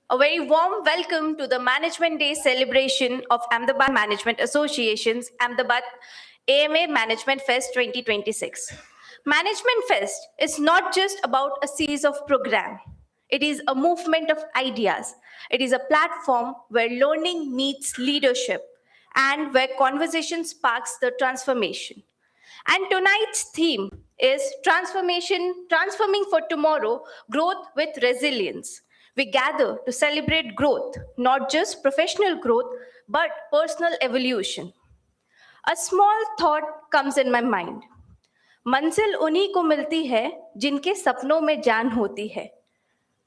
A very warm welcome to the Management Day celebration of Ahmedabad Management Association's Ahmedabad AMA Management Fest 2026. Management Fest is not just about a series of programs. It is a movement of ideas. It is a platform where learning meets leadership and where conversation sparks the transformation. And tonight's theme is transforming for tomorrow, growth with resilience. We gather to celebrate growth, not just professional growth, but personal evolution. A small thought comes in my mind. मंजिल उन्हीं को मिलती है जिनके सपनों में जान होती है.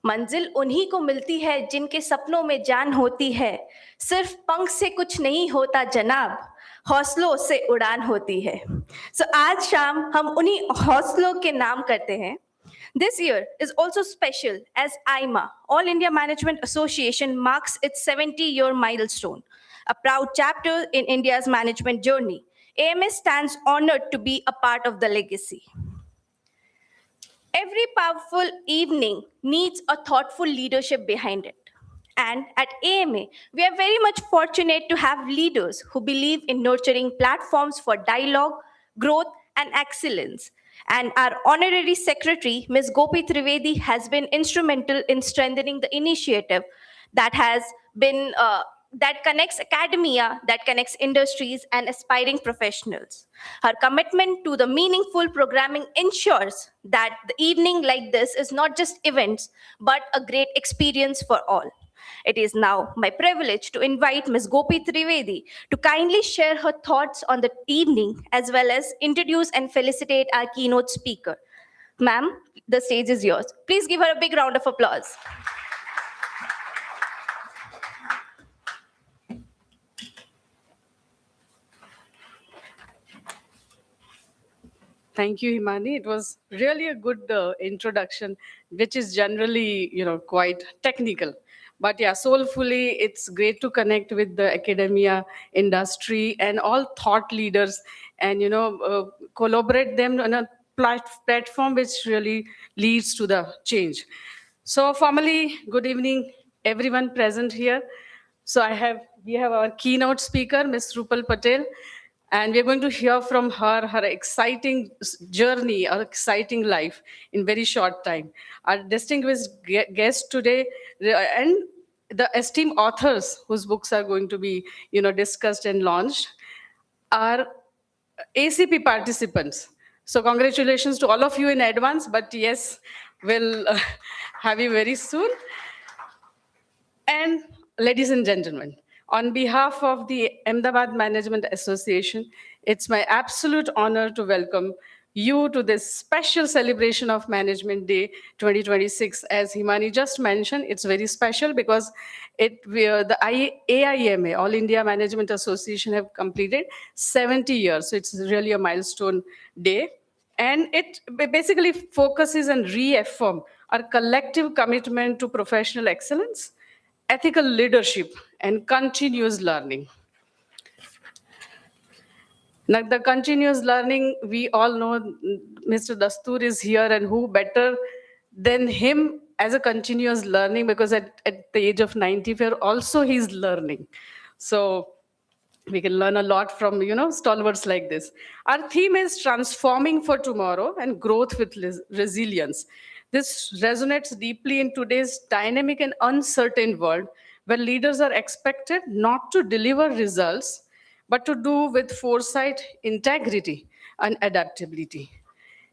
मंजिल उन्हीं को मिलती है जिनके सपनों में जान होती है. सिर्फ पंख से कुछ नहीं होता जनाब, हौसलों से उड़ान होती है. सो आज शाम हम उन्हीं हौसलों के नाम करते हैं. This year is also special as IMA, All India Management Association, marks its 70-year milestone, a proud chapter in India's management journey. AMS stands honored to be a part of the legacy. Every powerful evening needs a thoughtful leadership behind it. And at AMA, we are very much fortunate to have leaders who believe in nurturing platforms for dialogue, growth, and excellence. And our honorary secretary, Ms. Gopi Trivedi, has been instrumental in strengthening the initiative that has been that connects academia, that connects industries and aspiring professionals. Her commitment to the meaningful programming ensures that the evening like this is not just events, but a great experience for all. It is now my privilege to invite Ms. Gopi Trivedi to kindly share her thoughts on the evening as well as introduce and felicitate our keynote speaker. Ma'am, the stage is yours. Please give her a big round of applause. Thank you, Himani. It was really a good introduction, which is generally, quite technical. But yeah, soulfully, it's great to connect with the academia, industry, and all thought leaders, and collaborate them on a platform which really leads to the change. So, formally, good evening, everyone present here. So we have our keynote speaker, Ms. Rupal Patel, and we're going to hear from her exciting journey, her exciting life in very short time. Our distinguished guest today, and the esteemed authors whose books are going to be, discussed and launched, are ACP participants. So congratulations to all of you in advance, but yes, we'll have you very soon. And ladies and gentlemen, on behalf of the Ahmedabad Management Association, it's my absolute honor to welcome you to this special celebration of Management Day 2026. As Himani just mentioned, it's very special because the AIMA, All India Management Association, have completed 70 years. So it's really a milestone day. And it basically focuses and reaffirms our collective commitment to professional excellence, ethical leadership, and continuous learning. Now, the continuous learning, we all know Mr. Dastoor is here, and who better than him as a continuous learning, because at the age of 94, also he's learning. So we can learn a lot from, stalwarts like this. Our theme is transforming for tomorrow and growth with resilience. This resonates deeply in today's dynamic and uncertain world, where leaders are expected not to deliver results, but to do with foresight, integrity, and adaptability.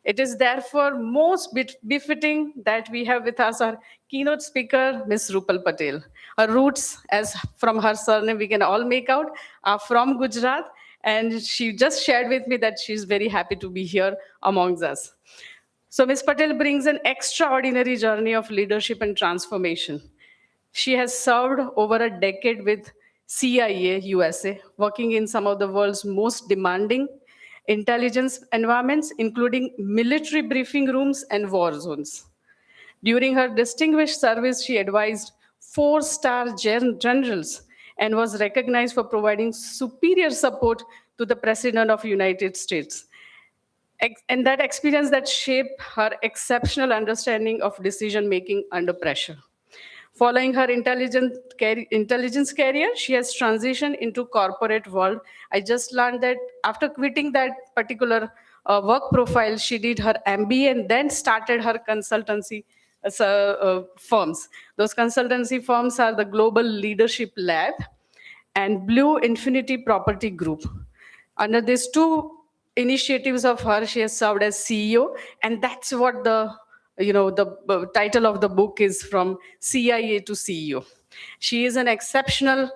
It is therefore most befitting that we have with us our keynote speaker, Ms. Rupal Patel. Her roots, as from her surname we can all make out, are from Gujarat, and she just shared with me that she's very happy to be here amongst us. So Ms. Patel brings an extraordinary journey of leadership and transformation. She has served over a decade with CIA USA, working in some of the world's most demanding intelligence environments, including military briefing rooms and war zones. During her distinguished service, she advised 4-star generals and was recognized for providing superior support to the President of the United States. And that experience that shaped her exceptional understanding of decision-making under pressure. Following her intelligence career, she has transitioned into corporate world. I just learned that after quitting that particular work profile, she did her MBA and then started her consultancy firms. Those consultancy firms are the Global Leadership Lab and Blue Infinity Property Group. Under these two initiatives of her, she has served as CEO, and that's what the title of the book is, From CIA to CEO. She is an exceptional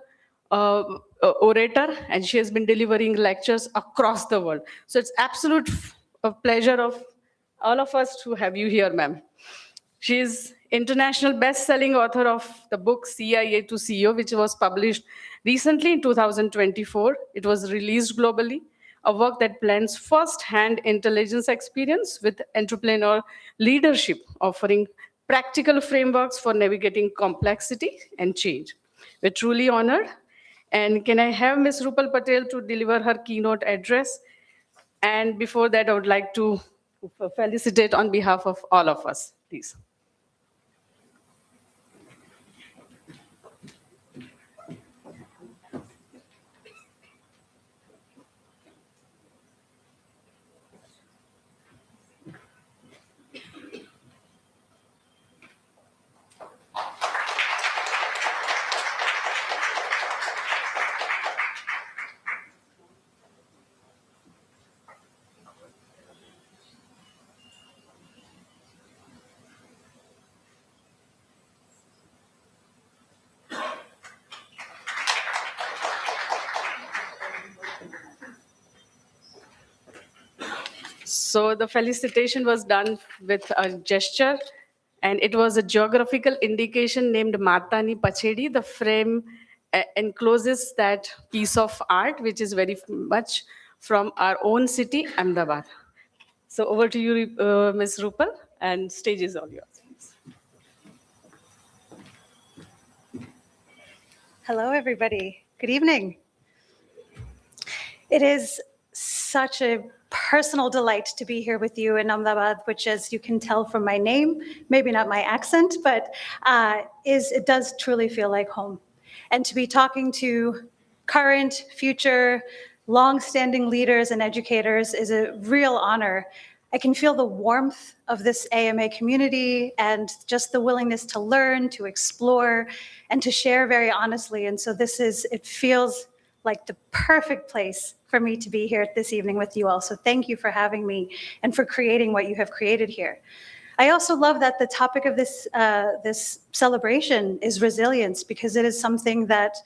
orator, and she has been delivering lectures across the world. So it's a pleasure of all of us to have you here, ma'am. She is international best-selling author of the book CIA to CEO, which was published recently in 2024. It was released globally, a work that blends first-hand intelligence experience with entrepreneur leadership, offering practical frameworks for navigating complexity and change. We're truly honored. And can I have Ms. Rupal Patel to deliver her keynote address? And before that, I would like to felicitate on behalf of all of us, please. So the felicitation was done with a gesture, and it was a geographical indication named Matani Pachedi. The frame encloses that piece of art, which is very much from our own city, Ahmedabad. So over to you, Ms. Rupal, and stage is all yours. Hello, everybody. Good evening. It is such a personal delight to be here with you in Ahmedabad, which, as you can tell from my name, maybe not my accent, but it does truly feel like home. And to be talking to current, future, long-standing leaders and educators is a real honor. I can feel the warmth of this AMA community and just the willingness to learn, to explore, and to share very honestly. And so it feels like the perfect place for me to be here this evening with you all. So thank you for having me and for creating what you have created here. I also love that the topic of this celebration is resilience, because it is something that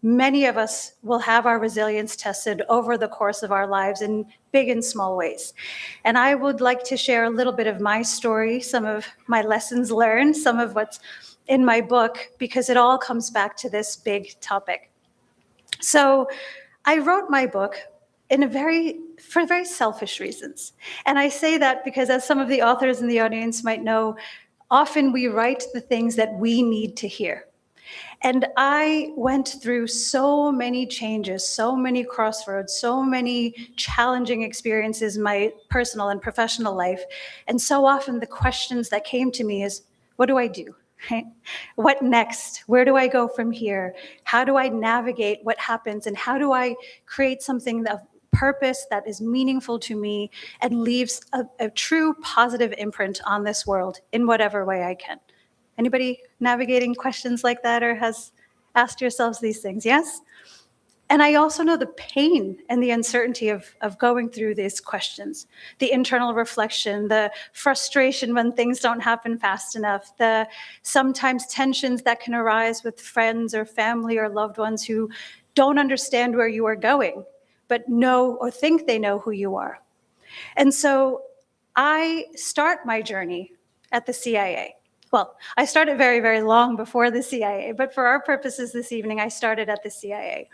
many of us will have our resilience tested over the course of our lives in big and small ways. And I would like to share a little bit of my story, some of my lessons learned, some of what's in my book, because it all comes back to this big topic. So I wrote my book for very selfish reasons. And I say that because, as some of the authors in the audience might know, often we write the things that we need to hear. And I went through so many changes, so many crossroads, so many challenging experiences in my personal and professional life. And so often the questions that came to me is, what do I do? Right? What next? Where do I go from here? How do I navigate what happens? And how do I create something of purpose that is meaningful to me and leaves a true positive imprint on this world in whatever way I can? Anybody navigating questions like that or has asked yourselves these things? Yes? And I also know the pain and the uncertainty of going through these questions, the internal reflection, the frustration when things don't happen fast enough, the sometimes tensions that can arise with friends or family or loved ones who don't understand where you are going, but know or think they know who you are. And so I start my journey at the CIA. Well, I started very, very long before the CIA, but for our purposes this evening, I started at the CIA.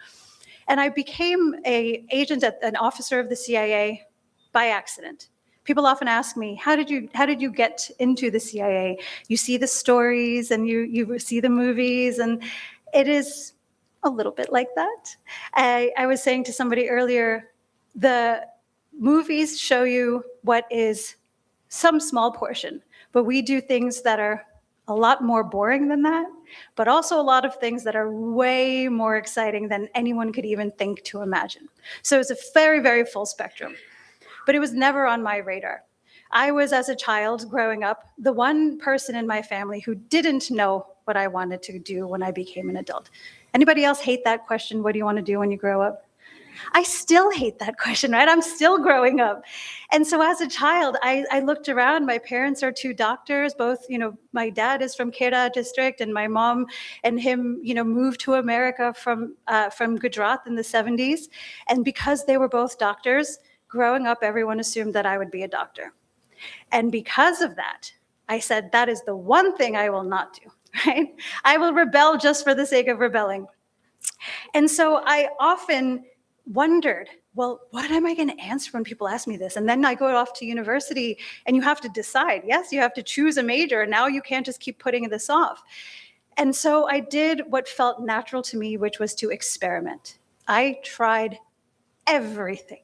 And I became an officer of the CIA by accident. People often ask me, how did you get into the CIA? You see the stories and you see the movies, and it is a little bit like that. I was saying to somebody earlier, the movies show you what is some small portion, but we do things that are a lot more boring than that, but also a lot of things that are way more exciting than anyone could even think to imagine. So it's a very, very full spectrum. But it was never on my radar. I was, as a child growing up, the one person in my family who didn't know what I wanted to do when I became an adult. Anybody else hate that question, what do you want to do when you grow up? I still hate that question, right? I'm still growing up. And so as a child, I looked around. My parents are two doctors, both, my dad is from Khera district and my mom and him, moved to America from Gujarat in the 70s. And because they were both doctors, growing up, everyone assumed that I would be a doctor. And because of that, I said, that is the one thing I will not do, right? I will rebel just for the sake of rebelling. And so I often wondered, well, what am I going to answer when people ask me this? And then I go off to university and you have to decide. Yes, you have to choose a major. Now you can't just keep putting this off. And so I did what felt natural to me, which was to experiment. I tried everything.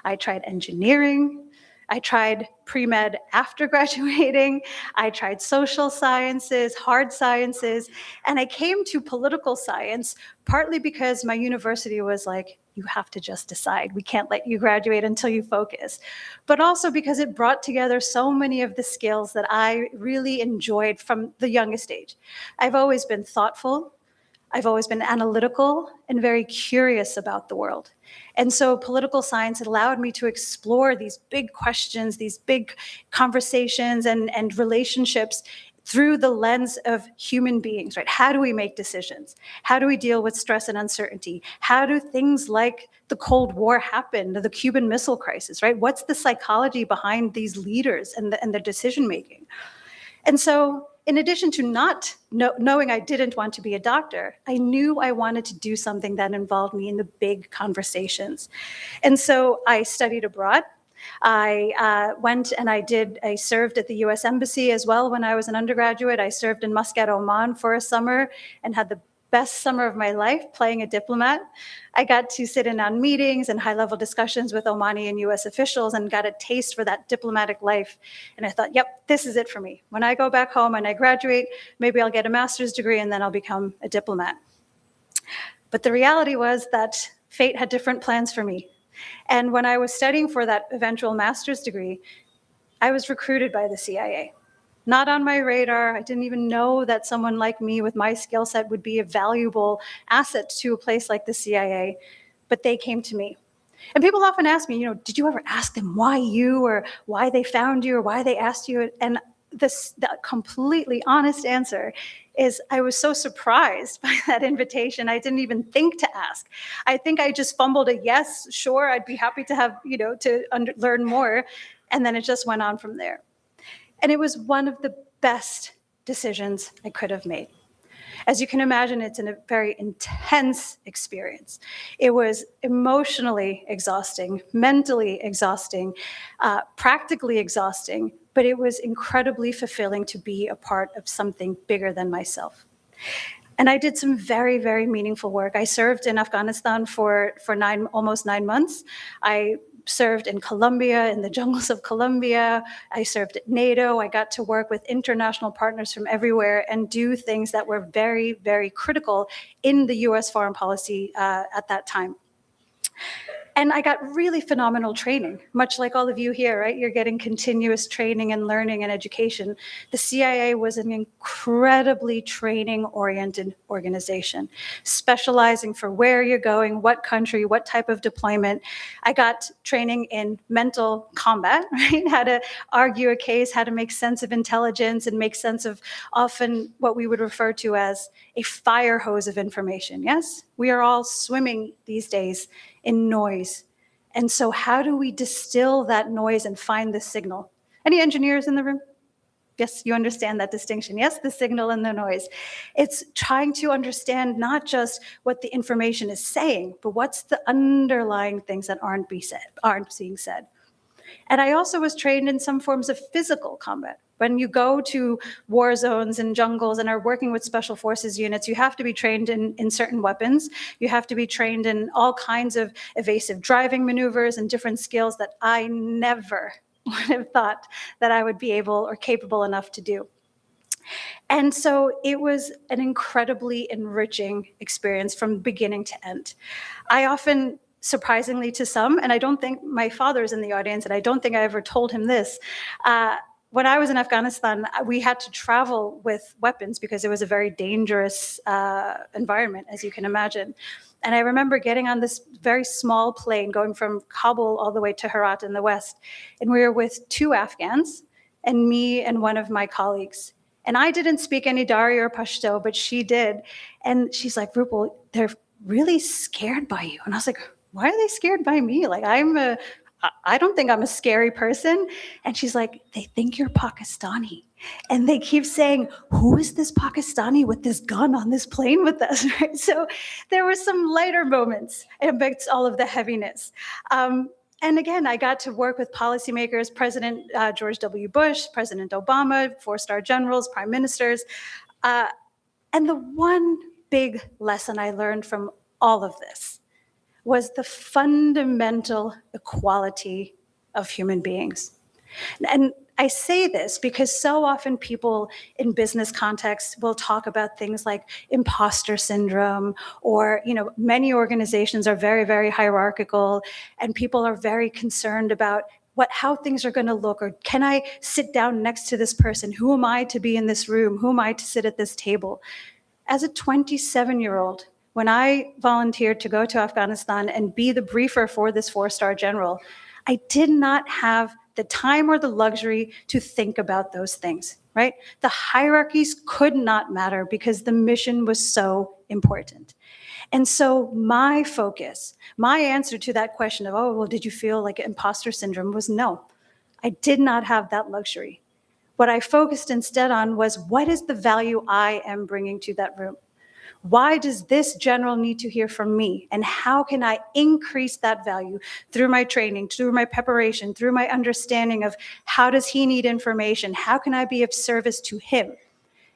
I tried engineering. I tried pre-med after graduating. I tried social sciences, hard sciences, and I came to political science partly because my university was like, you have to just decide. We can't let you graduate until you focus. But also because it brought together so many of the skills that I really enjoyed from the youngest age. I've always been thoughtful. I've always been analytical and very curious about the world. And so political science allowed me to explore these big questions, these big conversations and relationships through the lens of human beings, right? How do we make decisions? How do we deal with stress and uncertainty? How do things like the Cold War happen, the Cuban Missile Crisis, right? What's the psychology behind these leaders and the decision making? And so in addition to not knowing I didn't want to be a doctor, I knew I wanted to do something that involved me in the big conversations. And so I studied abroad. I went and I served at the US Embassy as well when I was an undergraduate. I served in Muscat, Oman for a summer and had the best summer of my life playing a diplomat. I got to sit in on meetings and high-level discussions with Omani and US officials and got a taste for that diplomatic life. And I thought, yep, this is it for me. When I go back home and I graduate, maybe I'll get a master's degree and then I'll become a diplomat. But the reality was that fate had different plans for me. And when I was studying for that eventual master's degree, I was recruited by the CIA. Not on my radar. I didn't even know that someone like me with my skill set would be a valuable asset to a place like the CIA, but they came to me. And people often ask me, did you ever ask them why you, or why they found you, or why they asked you? And the completely honest answer is I was so surprised by that invitation, I didn't even think to ask. I think I just fumbled a yes, sure, I'd be happy to have, learn more. And then it just went on from there. And it was one of the best decisions I could have made. As you can imagine, it's a very intense experience. It was emotionally exhausting, mentally exhausting, practically exhausting, but it was incredibly fulfilling to be a part of something bigger than myself. And I did some very, very meaningful work. I served in Afghanistan for almost 9 months. I served in Colombia, in the jungles of Colombia. I served at NATO. I got to work with international partners from everywhere and do things that were very, very critical in the US foreign policy at that time. And I got really phenomenal training, much like all of you here, right? You're getting continuous training and learning and education. The CIA was an incredibly training-oriented organization, specializing for where you're going, what country, what type of deployment. I got training in mental combat, right? How to argue a case, how to make sense of intelligence and make sense of often what we would refer to as a fire hose of information, yes? We are all swimming these days in noise. And so how do we distill that noise and find the signal? Any engineers in the room? Yes, you understand that distinction. Yes, the signal and the noise. It's trying to understand not just what the information is saying, but what's the underlying things that aren't being said. And I also was trained in some forms of physical combat. When you go to war zones and jungles and are working with special forces units, you have to be trained in certain weapons. You have to be trained in all kinds of evasive driving maneuvers and different skills that I never would have thought that I would be able or capable enough to do. And so it was an incredibly enriching experience from beginning to end. I often, surprisingly to some, and I don't think my father's in the audience, and I don't think I ever told him this, when I was in Afghanistan, we had to travel with weapons because it was a very dangerous environment, as you can imagine. And I remember getting on this very small plane going from Kabul all the way to Herat in the west. And we were with 2 Afghans and me and one of my colleagues. And I didn't speak any Dari or Pashto, but she did. And she's like, Rupal, they're really scared by you. And I was like, why are they scared by me? Like, I don't think I'm a scary person. And she's like, they think you're Pakistani. And they keep saying, who is this Pakistani with this gun on this plane with us? Right? So there were some lighter moments amidst all of the heaviness. And again, I got to work with policymakers, President George W. Bush, President Obama, 4-star generals, prime ministers. And the one big lesson I learned from all of this was the fundamental equality of human beings. And I say this because so often people in business contexts will talk about things like imposter syndrome, or, many organizations are very, very hierarchical, and people are very concerned about how things are going to look, or can I sit down next to this person? Who am I to be in this room? Who am I to sit at this table? As a 27-year-old, when I volunteered to go to Afghanistan and be the briefer for this 4-star general, I did not have the time or the luxury to think about those things, right? The hierarchies could not matter because the mission was so important. And so my focus, my answer to that question of, did you feel like imposter syndrome, was no. I did not have that luxury. What I focused instead on was, what is the value I am bringing to that room? Why does this general need to hear from me? And how can I increase that value through my training, through my preparation, through my understanding of how does he need information? How can I be of service to him?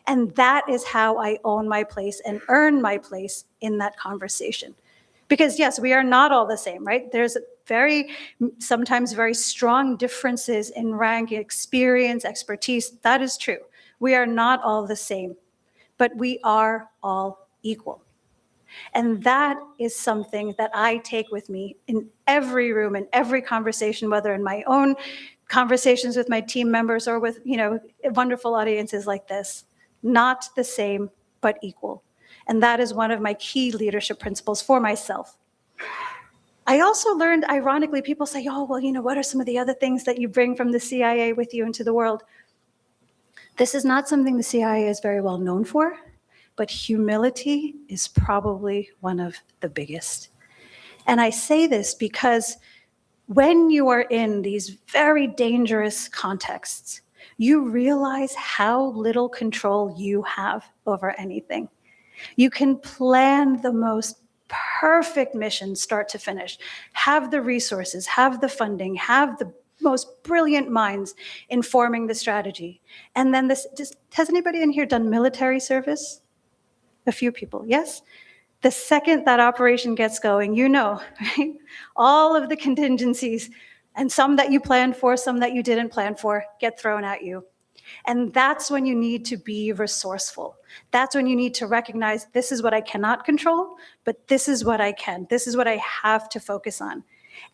And that is how I own my place and earn my place in that conversation. Because yes, we are not all the same, right? There's sometimes very strong differences in rank, experience, expertise. That is true. We are not all the same, but we are all equal. And that is something that I take with me in every room, in every conversation, whether in my own conversations with my team members or with, wonderful audiences like this. Not the same, but equal. And that is one of my key leadership principles for myself. I also learned, ironically, people say, what are some of the other things that you bring from the CIA with you into the world? This is not something the CIA is very well known for, but humility is probably one of the biggest. And I say this because when you are in these very dangerous contexts, you realize how little control you have over anything. You can plan the most perfect mission start to finish, have the resources, have the funding, have the most brilliant minds informing the strategy. And then has anybody in here done military service? A few people, yes? The second that operation gets going, right? All of the contingencies, and some that you planned for, some that you didn't plan for, get thrown at you. And that's when you need to be resourceful. That's when you need to recognize, this is what I cannot control, but this is what I can. This is what I have to focus on.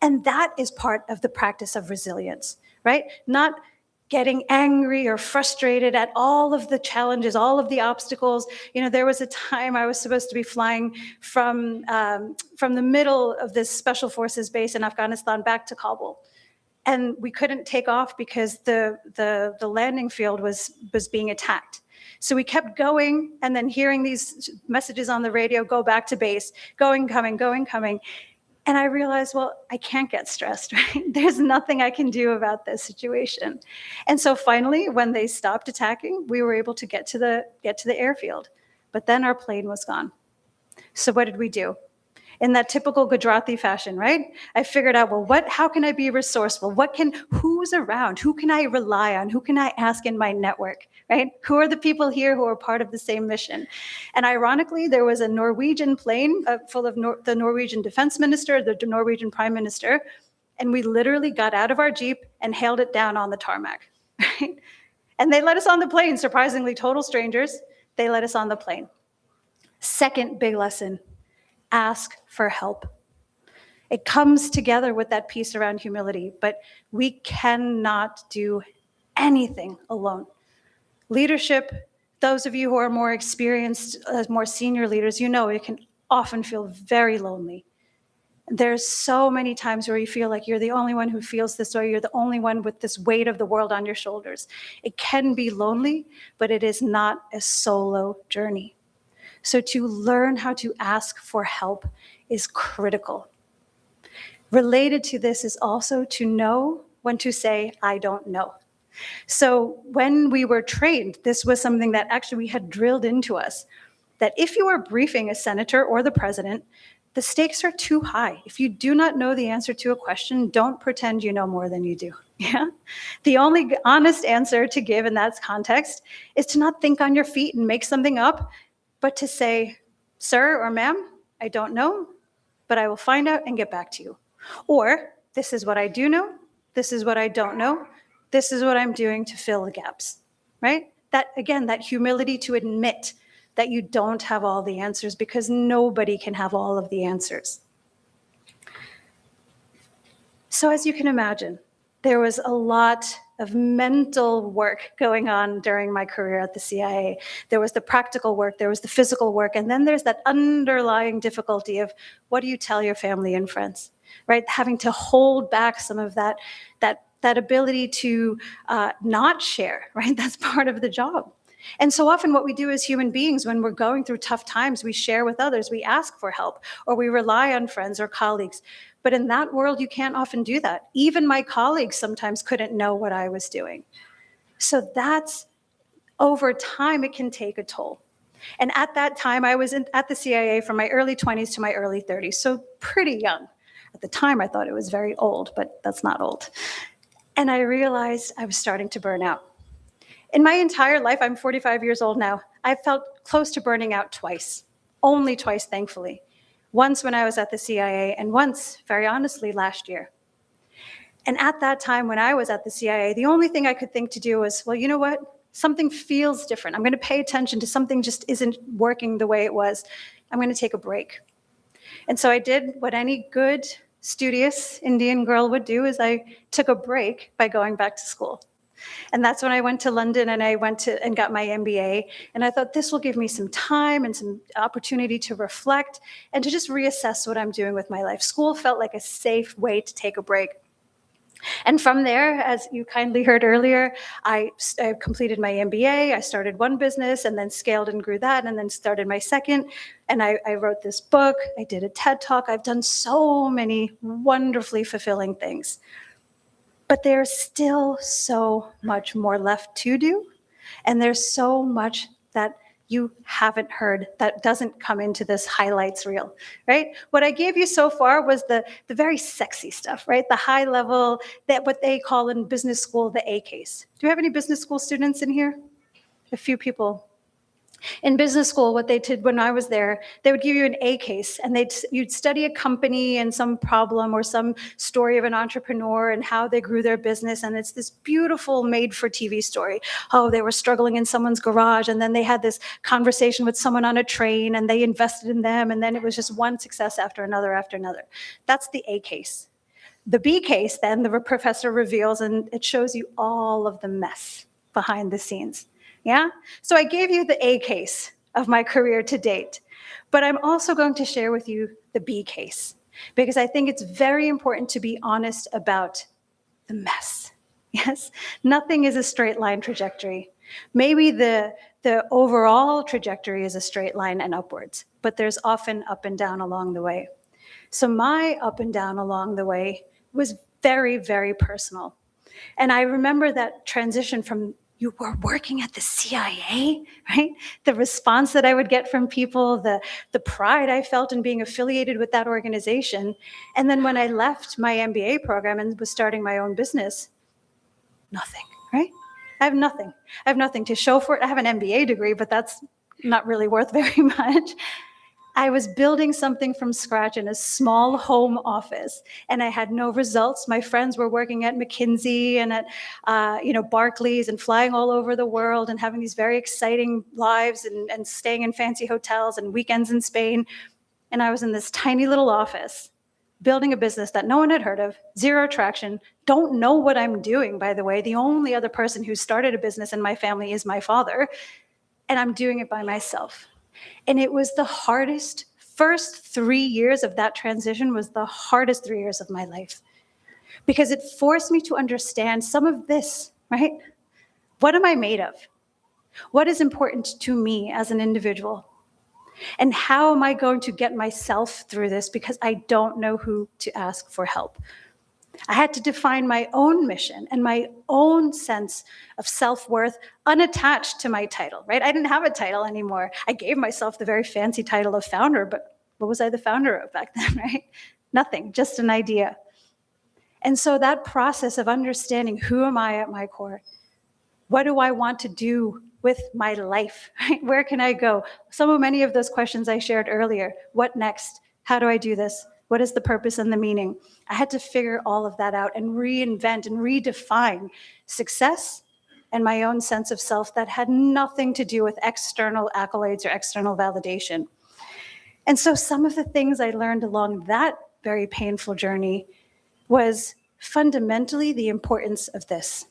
And that is part of the practice of resilience, right? Not getting angry or frustrated at all of the challenges, all of the obstacles. There was a time I was supposed to be flying from the middle of this special forces base in Afghanistan back to Kabul. And we couldn't take off because the landing field was being attacked. So we kept going, and then hearing these messages on the radio, go back to base, going, coming. And I realized, I can't get stressed, right? There's nothing I can do about this situation. And so finally, when they stopped attacking, we were able to get to the airfield. But then our plane was gone. So what did we do? In that typical Gujarati fashion, right? I figured out, how can I be resourceful? Who's around? Who can I rely on? Who can I ask in my network, right? Who are the people here who are part of the same mission? And ironically, there was a Norwegian plane full of the Norwegian defense minister, the Norwegian prime minister, and we literally got out of our Jeep and hailed it down on the tarmac, right? And they let us on the plane, surprisingly, total strangers. They let us on the plane. Second big lesson, ask for help. It comes together with that piece around humility, but we cannot do anything alone. Leadership, those of you who are more experienced, more senior leaders, you know it can often feel very lonely. There's so many times where you feel like you're the only one who feels this way, you're the only one with this weight of the world on your shoulders. It can be lonely, but it is not a solo journey. So to learn how to ask for help is critical. Related to this is also to know when to say, I don't know. So when we were trained, this was something that actually we had drilled into us, that if you are briefing a senator or the president, the stakes are too high. If you do not know the answer to a question, don't pretend you know more than you do. Yeah? The only honest answer to give in that context is to not think on your feet and make something up, but to say, sir or ma'am, I don't know, but I will find out and get back to you. Or, this is what I do know, this is what I don't know, this is what I'm doing to fill the gaps, right? That, again, that humility to admit that you don't have all the answers, because nobody can have all of the answers. So as you can imagine, there was a lot of mental work going on during my career at the CIA. There was the practical work, there was the physical work, and then there's that underlying difficulty of what do you tell your family and friends, right? Having to hold back some of that ability to not share, right? That's part of the job. And so often what we do as human beings when we're going through tough times, we share with others, we ask for help, or we rely on friends or colleagues. But in that world, you can't often do that. Even my colleagues sometimes couldn't know what I was doing. So that's, over time, it can take a toll. And at that time, I was at the CIA from my early 20s to my early 30s, so pretty young. At the time, I thought it was very old, but that's not old. And I realized I was starting to burn out. In my entire life, I'm 45 years old now, I felt close to burning out twice. Only twice, thankfully. Once when I was at the CIA, and once, very honestly, last year. And at that time when I was at the CIA, the only thing I could think to do was, well, you know what? Something feels different. I'm going to pay attention to something just isn't working the way it was. I'm going to take a break. And so I did what any good, studious Indian girl would do, is I took a break by going back to school. And that's when I went to London and I went and got my MBA. And I thought this will give me some time and some opportunity to reflect and to just reassess what I'm doing with my life. School felt like a safe way to take a break. And from there, as you kindly heard earlier, I completed my MBA. I started one business and then scaled and grew that and then started my second. And I wrote this book. I did a TED Talk. I've done so many wonderfully fulfilling things. But there's still so much more left to do. And there's so much that you haven't heard that doesn't come into this highlights reel, right? What I gave you so far was the very sexy stuff, right? The high level, that what they call in business school, the A case. Do you have any business school students in here? A few people. In business school, what they did when I was there, they would give you an A case, and you'd study a company and some problem or some story of an entrepreneur and how they grew their business, and it's this beautiful made-for-TV story. Oh, they were struggling in someone's garage, and then they had this conversation with someone on a train, and they invested in them, and then it was just one success after another after another. That's the A case. The B case, then, the professor reveals, and it shows you all of the mess behind the scenes. Yeah? So I gave you the A case of my career to date, but I'm also going to share with you the B case, because I think it's very important to be honest about the mess. Yes? Nothing is a straight line trajectory. Maybe the overall trajectory is a straight line and upwards, but there's often up and down along the way. So my up and down along the way was very, very personal. And I remember that transition from, you were working at the CIA, right? The response that I would get from people, the pride I felt in being affiliated with that organization. And then when I left my MBA program and was starting my own business, nothing, right? I have nothing. I have nothing to show for it. I have an MBA degree, but that's not really worth very much. I was building something from scratch in a small home office, and I had no results. My friends were working at McKinsey and at, Barclays and flying all over the world and having these very exciting lives and staying in fancy hotels and weekends in Spain. And I was in this tiny little office, building a business that no one had heard of, zero traction, don't know what I'm doing, by the way. The only other person who started a business in my family is my father, and I'm doing it by myself. And it was the hardest, first 3 years of that transition was the hardest 3 years of my life, because it forced me to understand some of this, right? What am I made of? What is important to me as an individual? And how am I going to get myself through this, because I don't know who to ask for help? I had to define my own mission and my own sense of self-worth unattached to my title, right? I didn't have a title anymore. I gave myself the very fancy title of founder, but what was I the founder of back then, right? Nothing, just an idea. And so that process of understanding who am I at my core, what do I want to do with my life, right? Where can I go? Many of those questions I shared earlier. What next? How do I do this? What is the purpose and the meaning? I had to figure all of that out and reinvent and redefine success and my own sense of self that had nothing to do with external accolades or external validation. And so some of the things I learned along that very painful journey was fundamentally the importance of this.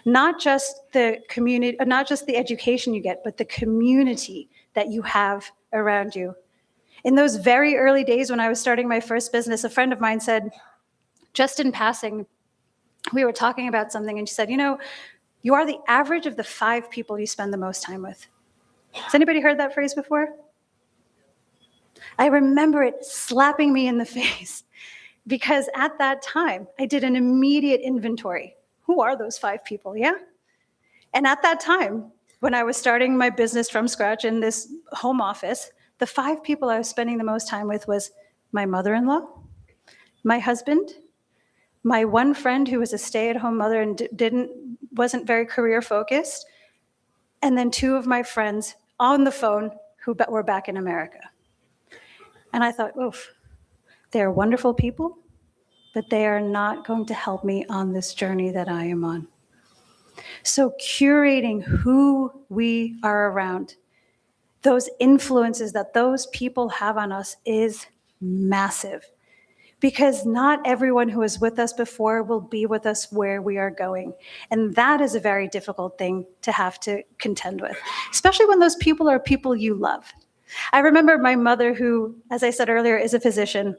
Not just the community, not just the education you get, but the community that you have around you. In those very early days when I was starting my first business, a friend of mine said, just in passing, we were talking about something, and she said, you are the average of the 5 people you spend the most time with. Has anybody heard that phrase before? I remember it slapping me in the face, because at that time, I did an immediate inventory. Who are those 5 people, yeah? And at that time, when I was starting my business from scratch in this home office, the 5 people I was spending the most time with was my mother-in-law, my husband, my one friend who was a stay-at-home mother and wasn't very career-focused, and then 2 of my friends on the phone who were back in America. And I thought, oof, they're wonderful people, but they are not going to help me on this journey that I am on. So curating who we are around, those influences that those people have on us is massive, because not everyone who was with us before will be with us where we are going. And that is a very difficult thing to have to contend with, especially when those people are people you love. I remember my mother, who, as I said earlier, is a physician,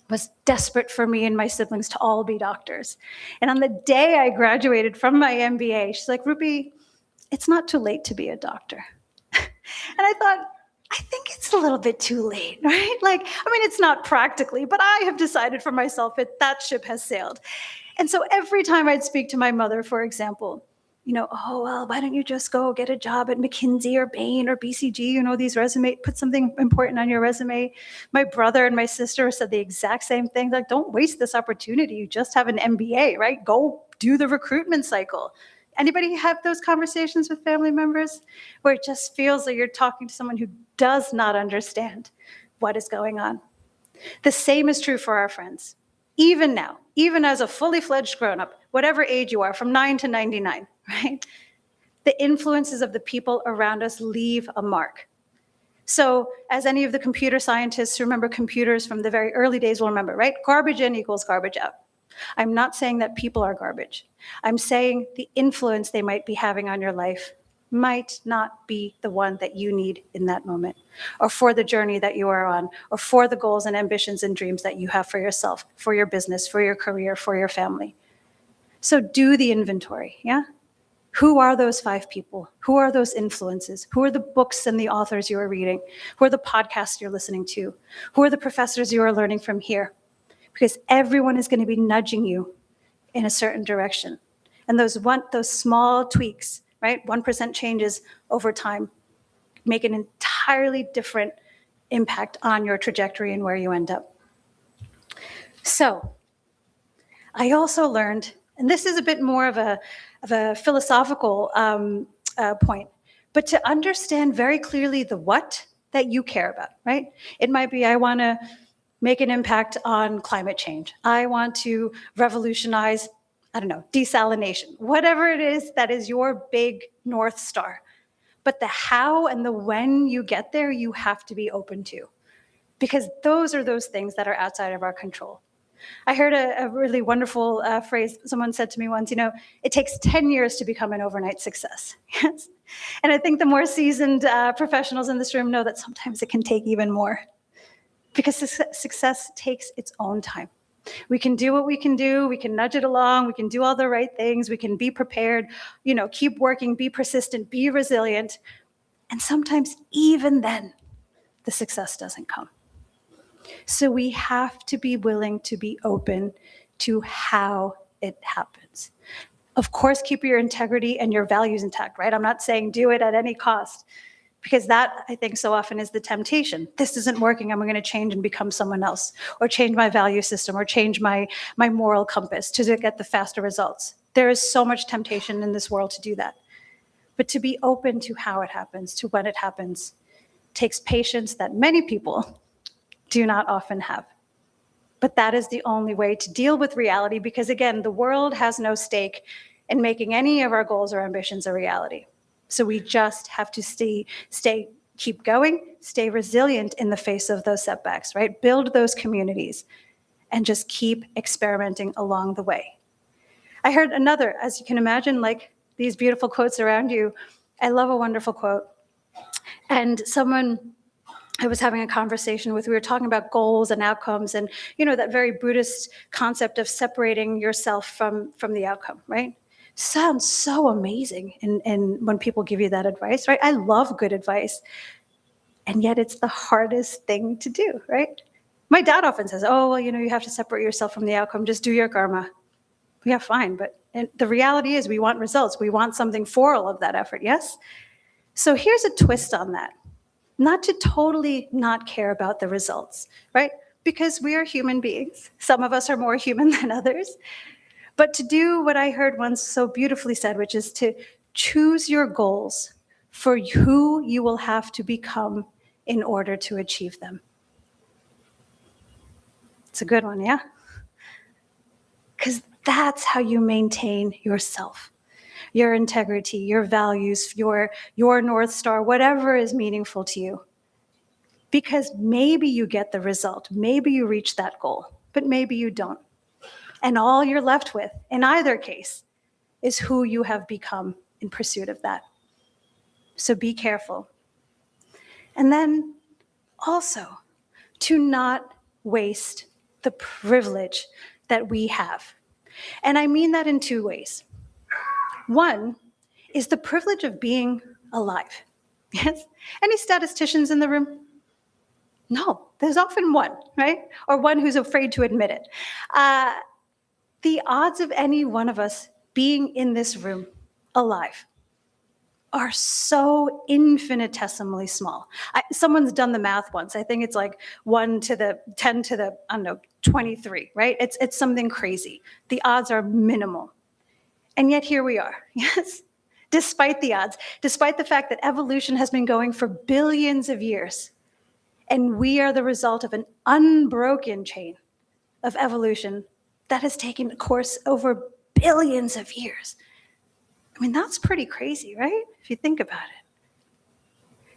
was desperate for me and my siblings to all be doctors. And on the day I graduated from my MBA, she's like, Rupi, it's not too late to be a doctor. And I thought, I think it's a little bit too late, right? It's not practically, but I have decided for myself that ship has sailed. And so every time I'd speak to my mother, for example, why don't you just go get a job at McKinsey or Bain or BCG, these resume, put something important on your resume. My brother and my sister said the exact same thing. Like, don't waste this opportunity. You just have an MBA, right? Go do the recruitment cycle. Anybody have those conversations with family members where it just feels like you're talking to someone who does not understand what is going on? The same is true for our friends. Even now, even as a fully fledged grown-up, whatever age you are, from 9 to 99, right? The influences of the people around us leave a mark. So as any of the computer scientists who remember computers from the very early days will remember, right? Garbage in equals garbage out. I'm not saying that people are garbage. I'm saying the influence they might be having on your life might not be the one that you need in that moment, or for the journey that you are on, or for the goals and ambitions and dreams that you have for yourself, for your business, for your career, for your family. So do the inventory, yeah? Who are those 5 people? Who are those influences? Who are the books and the authors you are reading? Who are the podcasts you're listening to? Who are the professors you are learning from here? Because everyone is going to be nudging you in a certain direction. And those small tweaks, right? 1% changes over time make an entirely different impact on your trajectory and where you end up. So I also learned, and this is a bit more of a philosophical point, but to understand very clearly the what, that you care about, right? It might be, I want to make an impact on climate change. I want to revolutionize, I don't know, desalination. Whatever it is that is your big North Star. But the how and the when you get there, you have to be open to, because those are those things that are outside of our control. I heard a really wonderful phrase. Someone said to me once, it takes 10 years to become an overnight success. Yes. And I think the more seasoned professionals in this room know that sometimes it can take even more, because success takes its own time. We can do what we can do. We can nudge it along. We can do all the right things. We can be prepared, keep working, be persistent, be resilient. And sometimes even then, the success doesn't come. So we have to be willing to be open to how it happens. Of course, keep your integrity and your values intact, right? I'm not saying do it at any cost, because that, I think, so often is the temptation. This isn't working. I'm going to change and become someone else, or change my value system, or change my moral compass to get the faster results. There is so much temptation in this world to do that. But to be open to how it happens, to when it happens, takes patience that many people do not often have. But that is the only way to deal with reality, because again, the world has no stake in making any of our goals or ambitions a reality. So we just have to keep going, stay resilient in the face of those setbacks, right? Build those communities and just keep experimenting along the way. I heard another, as you can imagine, like these beautiful quotes around you. I love a wonderful quote. And someone I was having a conversation with, we were talking about goals and outcomes, and that very Buddhist concept of separating yourself from the outcome, right? Sounds so amazing and when people give you that advice, right? I love good advice. And yet it's the hardest thing to do, right? My dad often says, oh, well, you have to separate yourself from the outcome. Just do your karma. Yeah, fine. But the reality is we want results. We want something for all of that effort, yes? So here's a twist on that. Not to totally not care about the results, right? Because we are human beings. Some of us are more human than others. But to do what I heard once so beautifully said, which is to choose your goals for who you will have to become in order to achieve them. It's a good one, yeah? Because that's how you maintain yourself, your integrity, your values, your North Star, whatever is meaningful to you. Because maybe you get the result, maybe you reach that goal, but maybe you don't. And all you're left with, in either case, is who you have become in pursuit of that. So be careful. And then also, to not waste the privilege that we have. And I mean that in two ways. One is the privilege of being alive. Yes? Any statisticians in the room? No, there's often one, right? Or one who's afraid to admit it. The odds of any one of us being in this room alive are so infinitesimally small. Someone's done the math once. I think it's like 1 to the 10 to the, 23, right? It's something crazy. The odds are minimal. And yet here we are, yes? Despite the odds, despite the fact that evolution has been going for billions of years, and we are the result of an unbroken chain of evolution that has taken a course over billions of years. I mean, that's pretty crazy, right? If you think about it.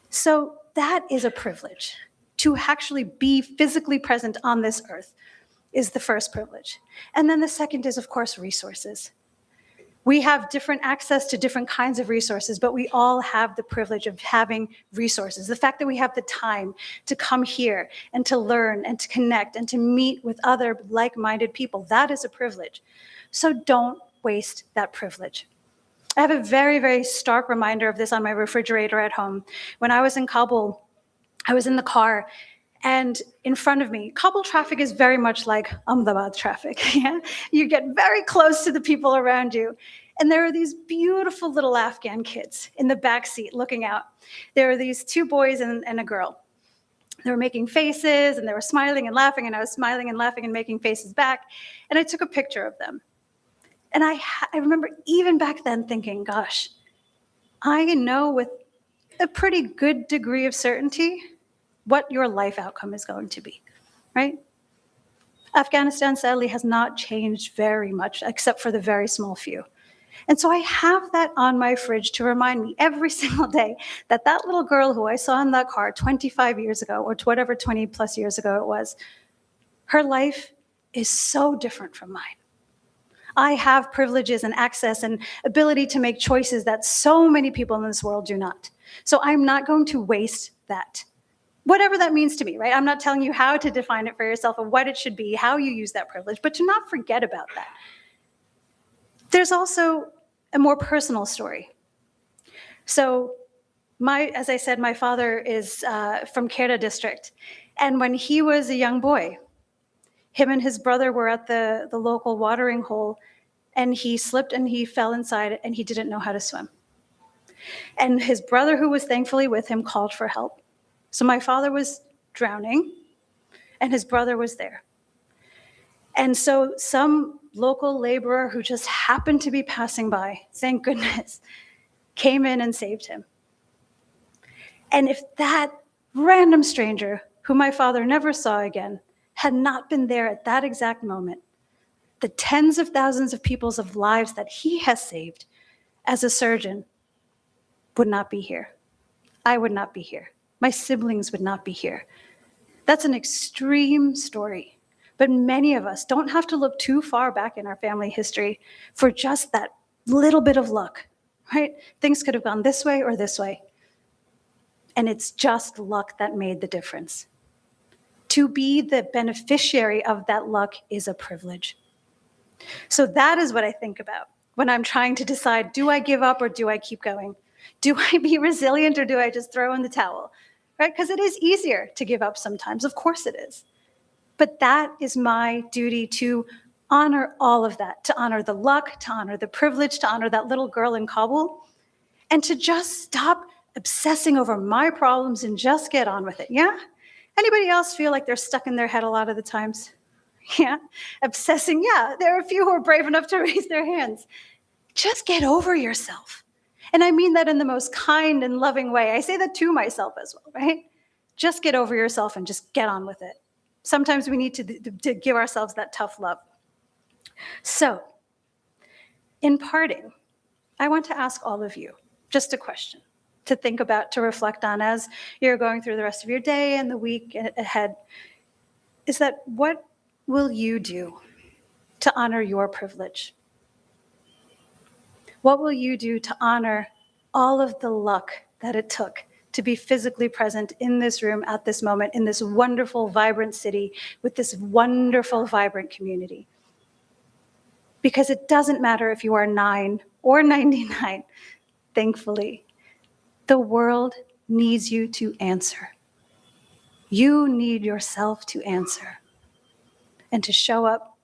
So that is a privilege. To actually be physically present on this earth is the first privilege. And then the second is, of course, resources. We have different access to different kinds of resources, but we all have the privilege of having resources. The fact that we have the time to come here and to learn and to connect and to meet with other like-minded people, that is a privilege. So don't waste that privilege. I have a very, very stark reminder of this on my refrigerator at home. When I was in Kabul, I was in the car, and in front of me, Kabul traffic is very much like Ahmedabad traffic. Yeah? You get very close to the people around you. And there are these beautiful little Afghan kids in the back seat looking out. There are these two boys and a girl. They were making faces, and they were smiling and laughing, and I was smiling and laughing and making faces back. And I took a picture of them. And I remember even back then thinking, gosh, I know with a pretty good degree of certainty what your life outcome is going to be, right? Afghanistan, sadly, has not changed very much, except for the very small few. And so I have that on my fridge to remind me every single day that that little girl who I saw in that car 25 years ago, or whatever 20 plus years ago it was, her life is so different from mine. I have privileges and access and ability to make choices that so many people in this world do not. So I'm not going to waste that. Whatever that means to me, right? I'm not telling you how to define it for yourself or what it should be, how you use that privilege, but to not forget about that. There's also a more personal story. So as I said, my father is from Kerala district. And when he was a young boy, him and his brother were at the local watering hole, and he slipped and he fell inside and he didn't know how to swim. And his brother, who was thankfully with him, called for help. So my father was drowning and his brother was there. And so some local laborer who just happened to be passing by, thank goodness, came in and saved him. And if that random stranger, who my father never saw again, had not been there at that exact moment, the tens of thousands of people's lives that he has saved as a surgeon would not be here. I would not be here. My siblings would not be here. That's an extreme story. But many of us don't have to look too far back in our family history for just that little bit of luck, right? Things could have gone this way or this way. And it's just luck that made the difference. To be the beneficiary of that luck is a privilege. So that is what I think about when I'm trying to decide, do I give up or do I keep going? Do I be resilient or do I just throw in the towel, right? Because it is easier to give up sometimes. Of course it is. But that is my duty, to honor all of that, to honor the luck, to honor the privilege, to honor that little girl in Kabul, and to just stop obsessing over my problems and just get on with it, yeah? Anybody else feel like they're stuck in their head a lot of the times? Yeah, obsessing, yeah. There are a few who are brave enough to raise their hands. Just get over yourself. And I mean that in the most kind and loving way. I say that to myself as well, right? Just get over yourself and just get on with it. Sometimes we need to give ourselves that tough love. So, in parting, I want to ask all of you just a question to think about, to reflect on as you're going through the rest of your day and the week ahead, is that what will you do to honor your privilege? What will you do to honor all of the luck that it took to be physically present in this room at this moment, in this wonderful, vibrant city with this wonderful, vibrant community? Because it doesn't matter if you are 9 or 99, thankfully. The world needs you to answer. You need yourself to answer and to show up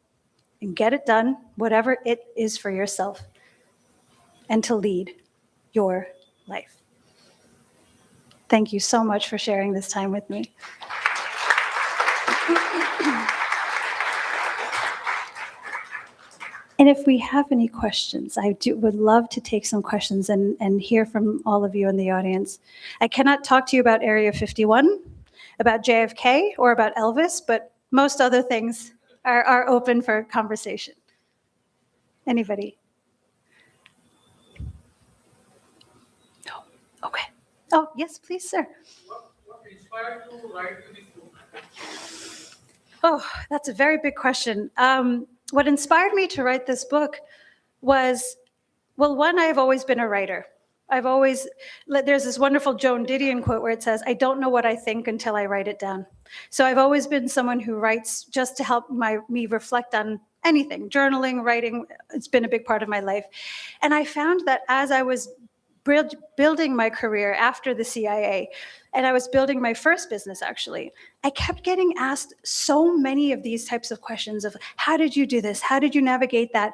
and get it done, whatever it is for yourself, and to lead your life. Thank you so much for sharing this time with me. And if we have any questions, would love to take some questions and hear from all of you in the audience. I cannot talk to you about Area 51, about JFK, or about Elvis, but most other things are open for conversation. Anybody? No. Okay. Oh, yes, please, sir. What inspired you to write this book? Oh, that's a very big question. What inspired me to write this book was, well, one, I have always been a writer. There's this wonderful Joan Didion quote where it says, I don't know what I think until I write it down. So I've always been someone who writes just to help me reflect on anything. Journaling, writing, it's been a big part of my life. And I found that as I was building my career after the CIA, and I was building my first business, actually, I kept getting asked so many of these types of questions of, how did you do this? How did you navigate that?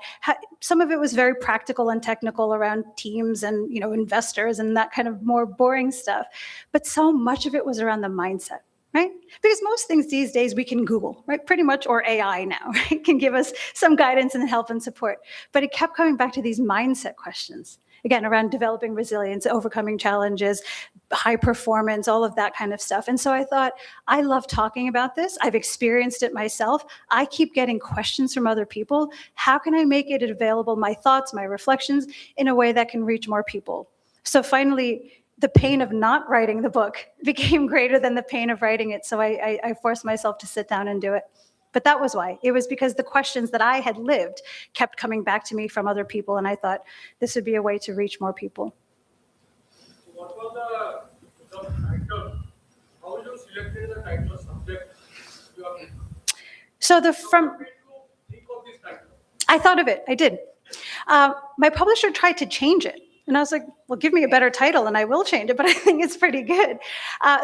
Some of it was very practical and technical around teams and investors and that kind of more boring stuff. But so much of it was around the mindset, right? Because most things these days we can Google, right? Pretty much, or AI now, right? Can give us some guidance and help and support. But it kept coming back to these mindset questions. again, around developing resilience, overcoming challenges, high performance, all of that kind of stuff. And so I thought, I love talking about this. I've experienced it myself. I keep getting questions from other people. How can I make it available, my thoughts, my reflections, in a way that can reach more people? So finally, the pain of not writing the book became greater than the pain of writing it. So I forced myself to sit down and do it. But that was why. It was because the questions that I had lived kept coming back to me from other people, and I thought this would be a way to reach more people. What was the title? How you selected the title subject? You are So the How did you think of this title? I thought of it. I did. My publisher tried to change it. And I was like, well, give me a better title and I will change it, but I think it's pretty good.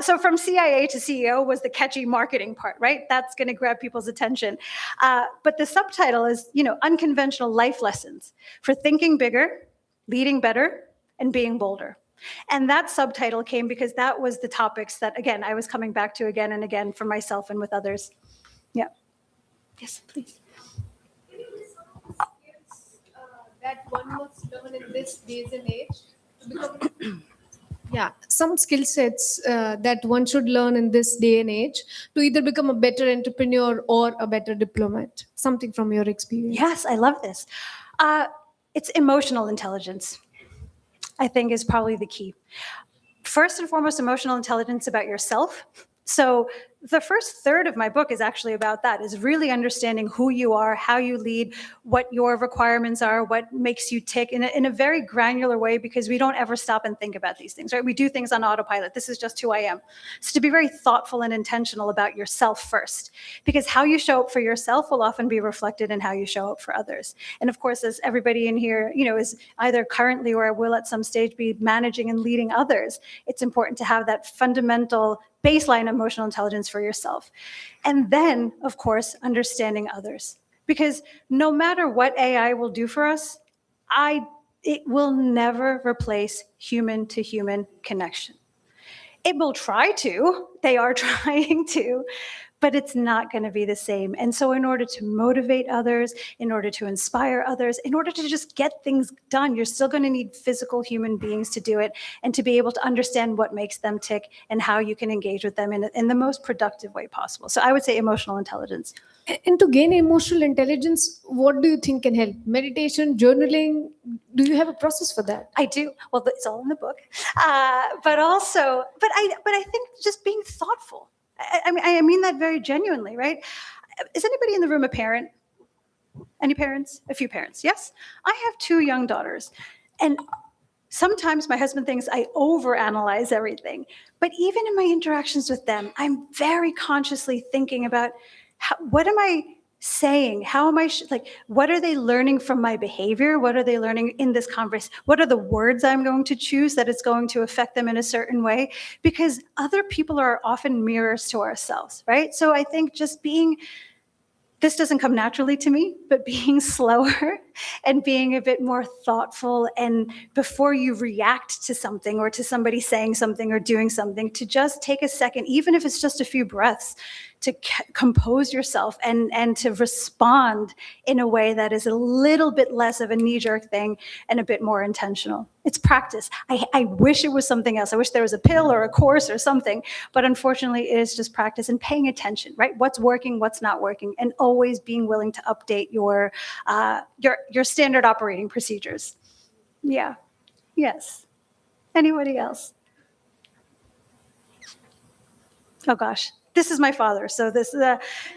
So from CIA to CEO was the catchy marketing part, right? That's going to grab people's attention. But the subtitle is, unconventional life lessons for thinking bigger, leading better, and being bolder. And that subtitle came because that was the topics that, again, I was coming back to again and again for myself and with others. Yeah. Yes, please. That one must learn in this days and age to become yeah, some skill sets that one should learn in this day and age to either become a better entrepreneur or a better diplomat. Something from your experience. Yes, I love this. It's emotional intelligence, I think, is probably the key. First and foremost, emotional intelligence about yourself. So the first third of my book is actually about that, is really understanding who you are, how you lead, what your requirements are, what makes you tick in a very granular way, because we don't ever stop and think about these things, right? We do things on autopilot. This is just who I am. So to be very thoughtful and intentional about yourself first, because how you show up for yourself will often be reflected in how you show up for others. And of course, as everybody in here, is either currently or will at some stage be managing and leading others, it's important to have that fundamental baseline emotional intelligence for yourself. And then, of course, understanding others. Because no matter what AI will do for us, it will never replace human-to-human connection. It will try to, they are trying to, but it's not going to be the same. And so in order to motivate others, in order to inspire others, in order to just get things done, you're still going to need physical human beings to do it and to be able to understand what makes them tick and how you can engage with them in the most productive way possible. So I would say emotional intelligence. And to gain emotional intelligence, what do you think can help? Meditation, journaling? Do you have a process for that? I do. Well, it's all in the book. But I think just being thoughtful. I mean that very genuinely, right? Is anybody in the room a parent? Any parents? A few parents, yes? I have 2 young daughters, and sometimes my husband thinks I overanalyze everything. But even in my interactions with them, I'm very consciously thinking about what am I saying? How am I, what are they learning from my behavior? What are they learning in this conversation? What are the words I'm going to choose that it's going to affect them in a certain way? Because other people are often mirrors to ourselves, right? So I think just this doesn't come naturally to me, but being slower and being a bit more thoughtful, and before you react to something or to somebody saying something or doing something, to just take a second, even if it's just a few breaths, to compose yourself and to respond in a way that is a little bit less of a knee-jerk thing and a bit more intentional. It's practice. I wish it was something else. I wish there was a pill or a course or something, but unfortunately it is just practice and paying attention, right? What's working, what's not working, and always being willing to update your standard operating procedures. Yeah. Yes. Anybody else? Oh gosh. This is my father, so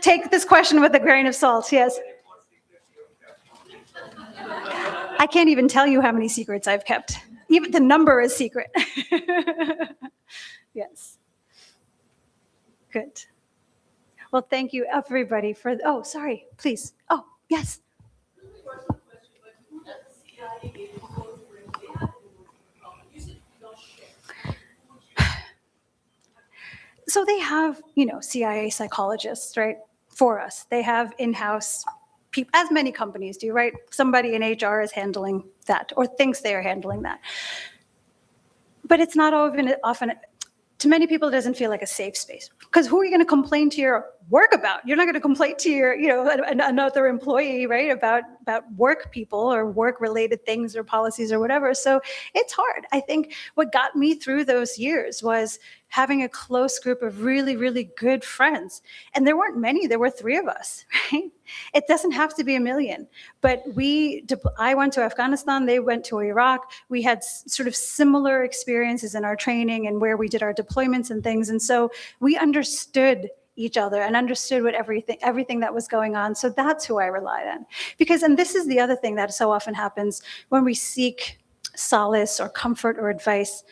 take this question with a grain of salt, yes. I can't even tell you how many secrets I've kept. Even the number is secret. Yes. Good. Well, thank you, everybody, oh, sorry, please. Oh, yes. So they have, CIA psychologists, right, for us. They have in-house people, as many companies do, right? Somebody in HR is handling that or thinks they are handling that. But it's not often, to many people, it doesn't feel like a safe space. Because who are you going to complain to your work about. You're not going to complain to your, another employee, right, about work people or work-related things or policies or whatever. So it's hard. I think what got me through those years was having a close group of really, really good friends. And there weren't many. There were 3 of us, right? It doesn't have to be a million. But I went to Afghanistan. They went to Iraq. We had sort of similar experiences in our training and where we did our deployments and things. And so we understood each other and understood what everything that was going on. So that's who I relied on. And this is the other thing that so often happens when we seek solace or comfort or advice,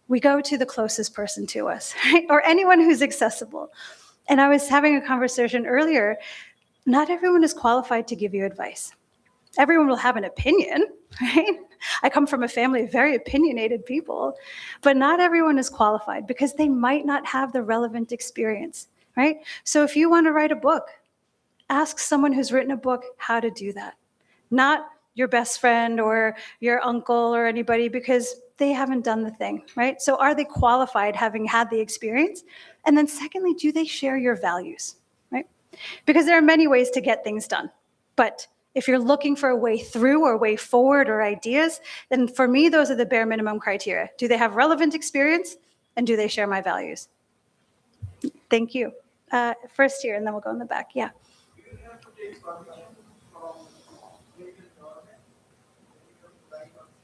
we go to the closest person to us, right? Or anyone who's accessible. And I was having a conversation earlier, not everyone is qualified to give you advice. Everyone will have an opinion, right? I come from a family of very opinionated people, but not everyone is qualified because they might not have the relevant experience, right? So if you want to write a book, ask someone who's written a book how to do that. Not your best friend or your uncle or anybody, because they haven't done the thing, right? So are they qualified having had the experience? And then secondly, do they share your values, right? Because there are many ways to get things done. But if you're looking for a way through or way forward or ideas, then for me, those are the bare minimum criteria. Do they have relevant experience? And do they share my values? Thank you. First here, and then we'll go in the back. Yeah.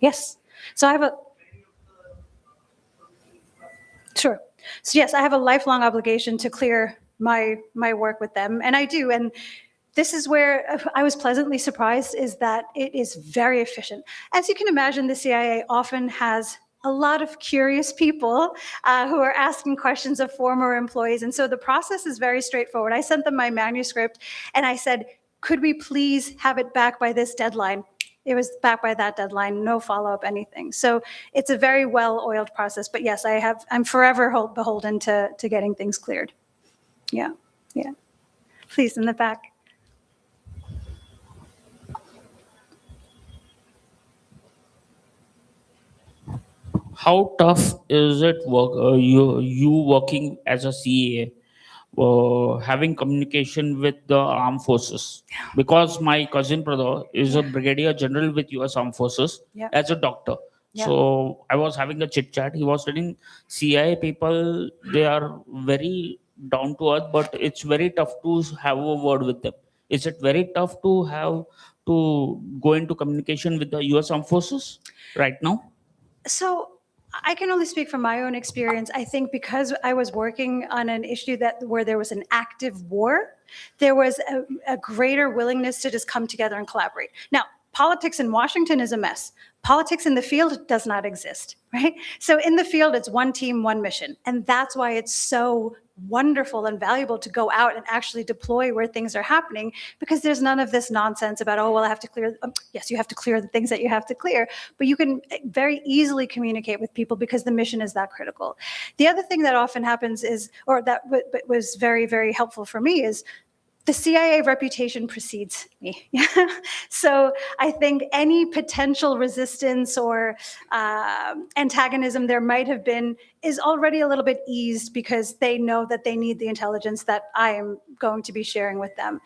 Yes. So I have Sure. So yes, I have a lifelong obligation to clear my work with them, and I do. And this is where I was pleasantly surprised, is that it is very efficient. As you can imagine, the CIA often has a lot of curious people who are asking questions of former employees. And so the process is very straightforward. I sent them my manuscript and I said, could we please have it back by this deadline? It was back by that deadline, no follow-up, anything. So it's a very well-oiled process. But yes, I'm forever beholden to getting things cleared. Yeah. Please, in the back. How tough is it you working as a CA, having communication with the armed forces? Because my cousin brother is a brigadier general with U.S. Armed Forces as a doctor. Yeah. So I was having a chit chat. He was telling CIA people, they are very down to earth, but it's very tough to have a word with them. Is it very tough to have to go into communication with the U.S. Armed Forces right now? So I can only speak from my own experience. I think because I was working on an issue where there was an active war, there was a greater willingness to just come together and collaborate. Now, politics in Washington is a mess. Politics in the field does not exist, right? So in the field, it's one team, one mission. And that's why it's so wonderful and valuable to go out and actually deploy where things are happening, because there's none of this nonsense about, oh, well, I have to clear. Yes, you have to clear the things that you have to clear, but you can very easily communicate with people because the mission is that critical. The other thing that often happens is, or that was very, very helpful for me, is the CIA reputation precedes me. So I think any potential resistance or antagonism there might have been is already a little bit eased because they know that they need the intelligence that I am going to be sharing with them.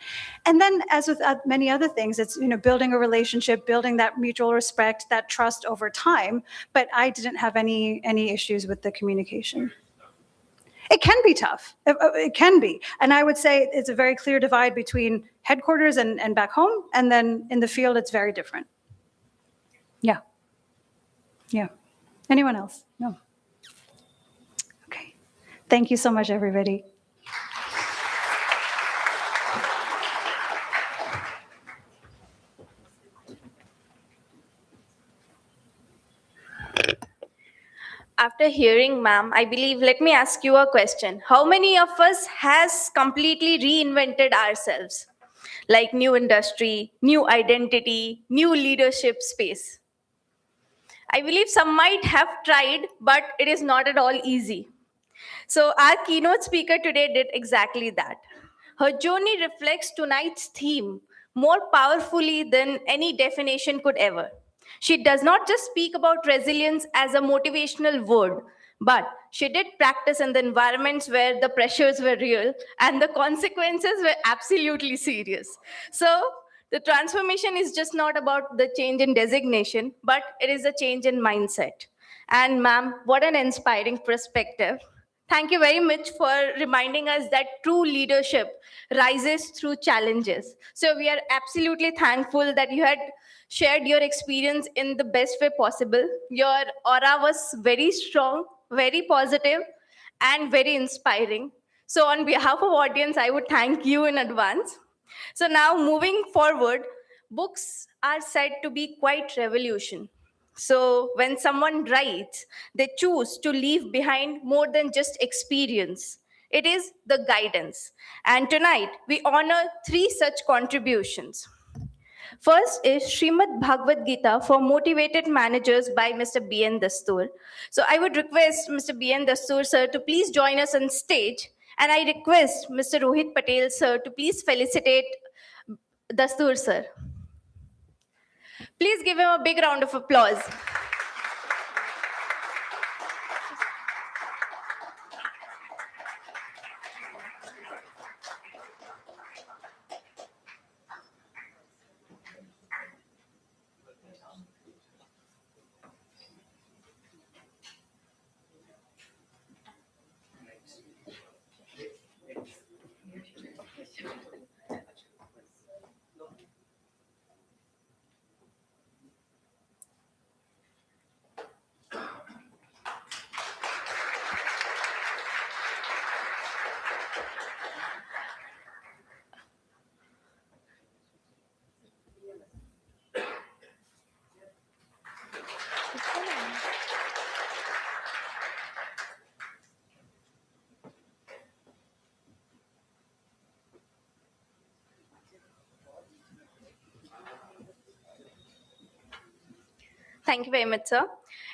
And then, as with many other things, it's building a relationship, building that mutual respect, that trust over time. But I didn't have any issues with the communication. It can be tough. It can be. And I would say it's a very clear divide between headquarters and back home. And then in the field, it's very different. Yeah. Anyone else? No. Okay. Thank you so much, everybody. After hearing ma'am, I believe, let me ask you a question. How many of us has completely reinvented ourselves? Like new industry, new identity, new leadership space. I believe some might have tried, but it is not at all easy. So our keynote speaker today did exactly that. Her journey reflects tonight's theme more powerfully than any definition could ever. She does not just speak about resilience as a motivational word, But she did practice in the environments where the pressures were real and the consequences were absolutely serious. So the transformation is just not about the change in designation, but it is a change in mindset. And ma'am, what an inspiring perspective. Thank you very much for reminding us that true leadership rises through challenges. So we are absolutely thankful that you had shared your experience in the best way possible. Your aura was very strong, very positive, and very inspiring. So on behalf of audience, I would thank you in advance. So now moving forward, books are said to be quite revolution. So when someone writes, they choose to leave behind more than just experience. It is the guidance. And tonight, we honor three such contributions. First is Srimad Bhagavad Gita for Motivated Managers by Mr. B.N. Dastur. So I would request Mr. B.N. Dastur, sir, to please join us on stage. And I request Mr. Rohit Patel, sir, to please felicitate Dastur, sir. Please give him a big round of applause. Thank you very much, sir.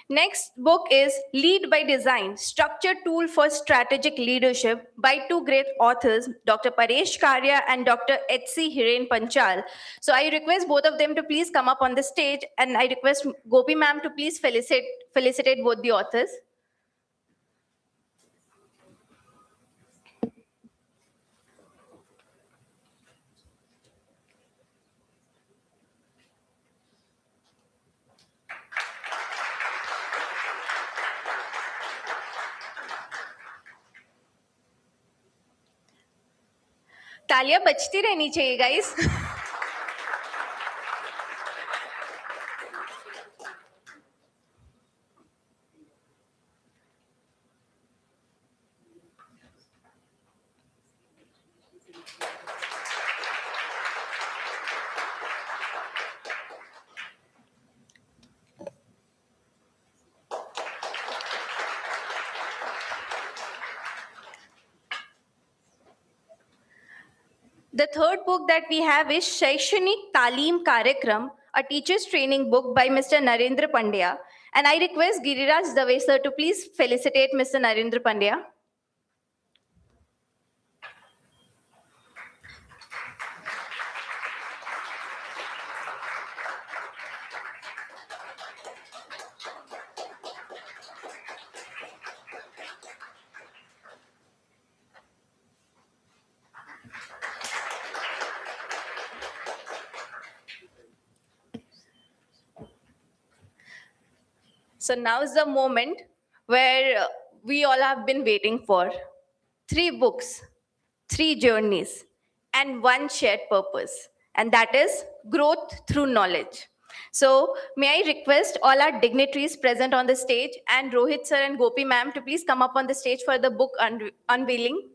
Next book is Lead by Design, Structured Tool for Strategic Leadership by two great authors, Dr. Paresh Karya and Dr. H.C. Hiren Panchal. So I request both of them to please come up on the stage, and I request Gopi ma'am to please felicitate both the authors. तालियां बजती रहनी चाहिए guys. The third book that we have is Shaishanik Talim Karyakram, a teacher's training book by Mr. Narendra Pandya. And I request Giriraj Dave sir to please felicitate Mr. Narendra Pandya. So now is the moment where we all have been waiting for. 3 books, 3 journeys, and one shared purpose, and that is growth through knowledge. So may I request all our dignitaries present on the stage and Rohit sir and Gopi ma'am to please come up on the stage for the book unveiling.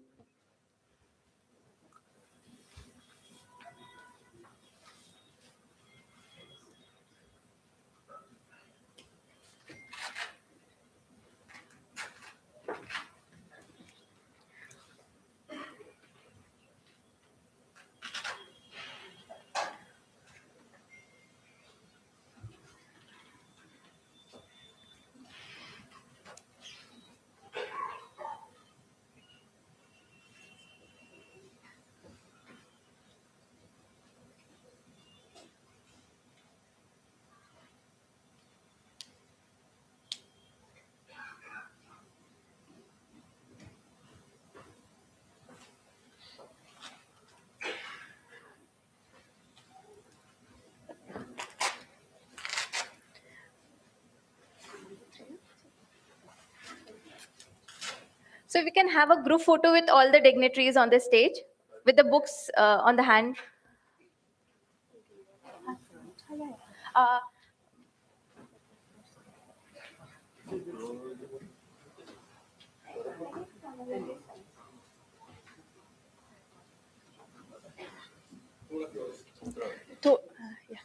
So we can have a group photo with all the dignitaries on the stage with the books on the hand. Uh, yeah.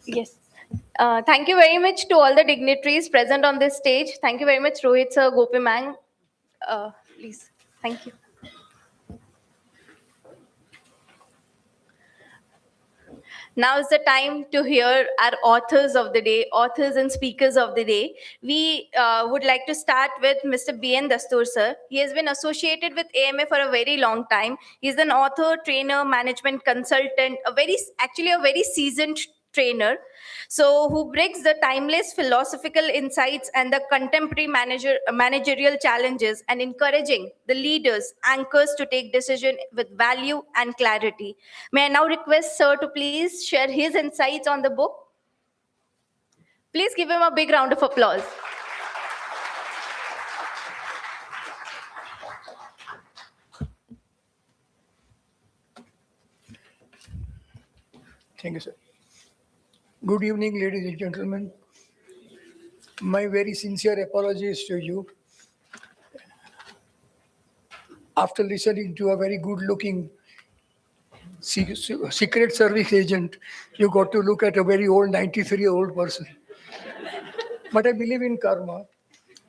Yes. Thank you very much to all the dignitaries present on this stage. Thank you very much, Rohit sir, Gopi ma'am. Please, thank you. Now is the time to hear our authors of the day, authors and speakers of the day. We would like to start with Mr. B.N. Dastur, sir. He has been associated with AMA for a very long time. He's an author, trainer, management consultant, actually a very seasoned trainer. So, who brings the timeless philosophical insights and the contemporary managerial challenges and encouraging the leaders, anchors to take decision with value and clarity. May I now request Sir to please share his insights on the book? Please give him a big round of applause. Thank you, sir. Good evening, ladies and gentlemen. My very sincere apologies to you. After listening to a very good-looking Secret Service agent, you got to look at a very old 93-year-old person. But I believe in karma,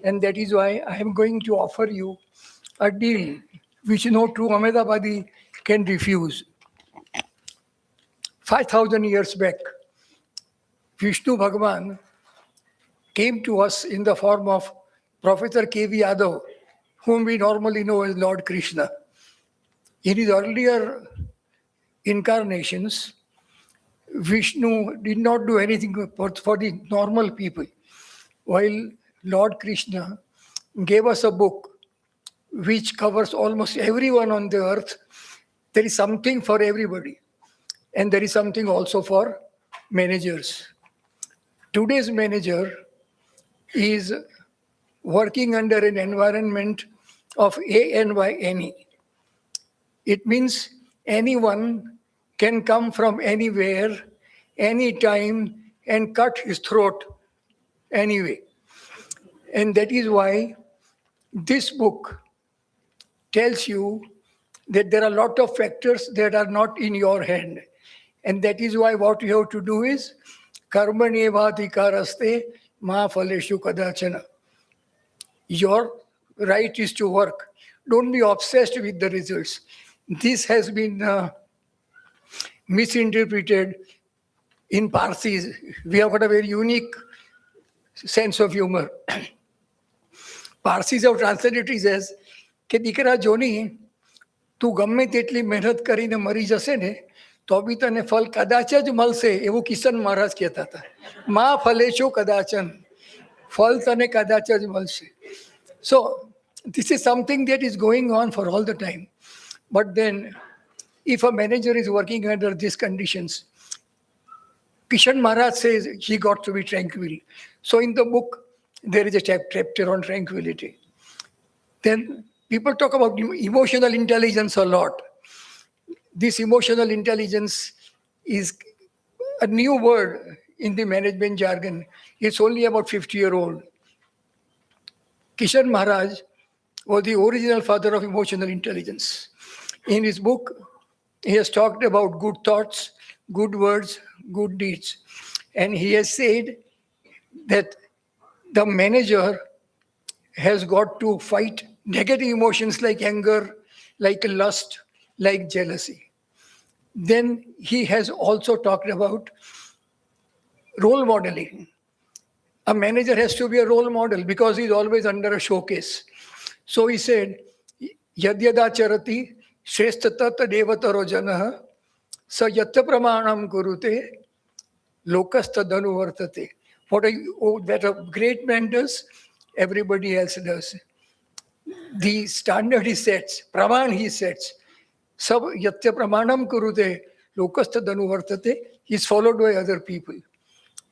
and that is why I am going to offer you a deal which no true Ahmedabadi can refuse. 5,000 years back, Vishnu Bhagavan came to us in the form of Professor K.V. Yadav, whom we normally know as Lord Krishna. In his earlier incarnations, Vishnu did not do anything for the normal people, while Lord Krishna gave us a book which covers almost everyone on the earth. There is something for everybody, and there is something also for managers. Today's manager is working under an environment of ANYNE. It means anyone can come from anywhere, anytime, and cut his throat anyway. And that is why this book tells you that there are a lot of factors that are not in your hand. And that is why what you have to do is karmanyevadhikaraste ma phaleshu kadachana. Your right is to work. Don't be obsessed with the results. This has been misinterpreted in Parsis. We have got a very unique sense of humor. Parsis have translated it as કે દીકરા જોની તું ગમે તેટલી મહેનત કરીને મરી જશે ને તો બી તને ફલ કદાચ જ મળશે એવું કિશન મહારાજ કહેતા હતા. માં ફલેશો કદાચન, ફલ તને કદાચ જ મળશે. So this is something that is going on for all the time. But then if a manager is working under these conditions, Kishan Maharaj says he got to be tranquil. So in the book, there is a chapter on tranquility. Then people talk about emotional intelligence a lot. This emotional intelligence is a new word in the management jargon. It's only about 50-year-old. Kishan Maharaj was the original father of emotional intelligence. In his book, he has talked about good thoughts, good words, good deeds. And he has said that the manager has got to fight negative emotions like anger, like lust, like jealousy. Then he has also talked about role modeling. A manager has to be a role model because he's always under a showcase. So he said, Yadyada charati shresthatata devataro janah sa yatta pramanam kurute lokastadanu vartate. What that a great man does, everybody else does. the standard he sets, praman he sets. Sab yatya pramanam kurute lokastadanu vartate is followed by other people.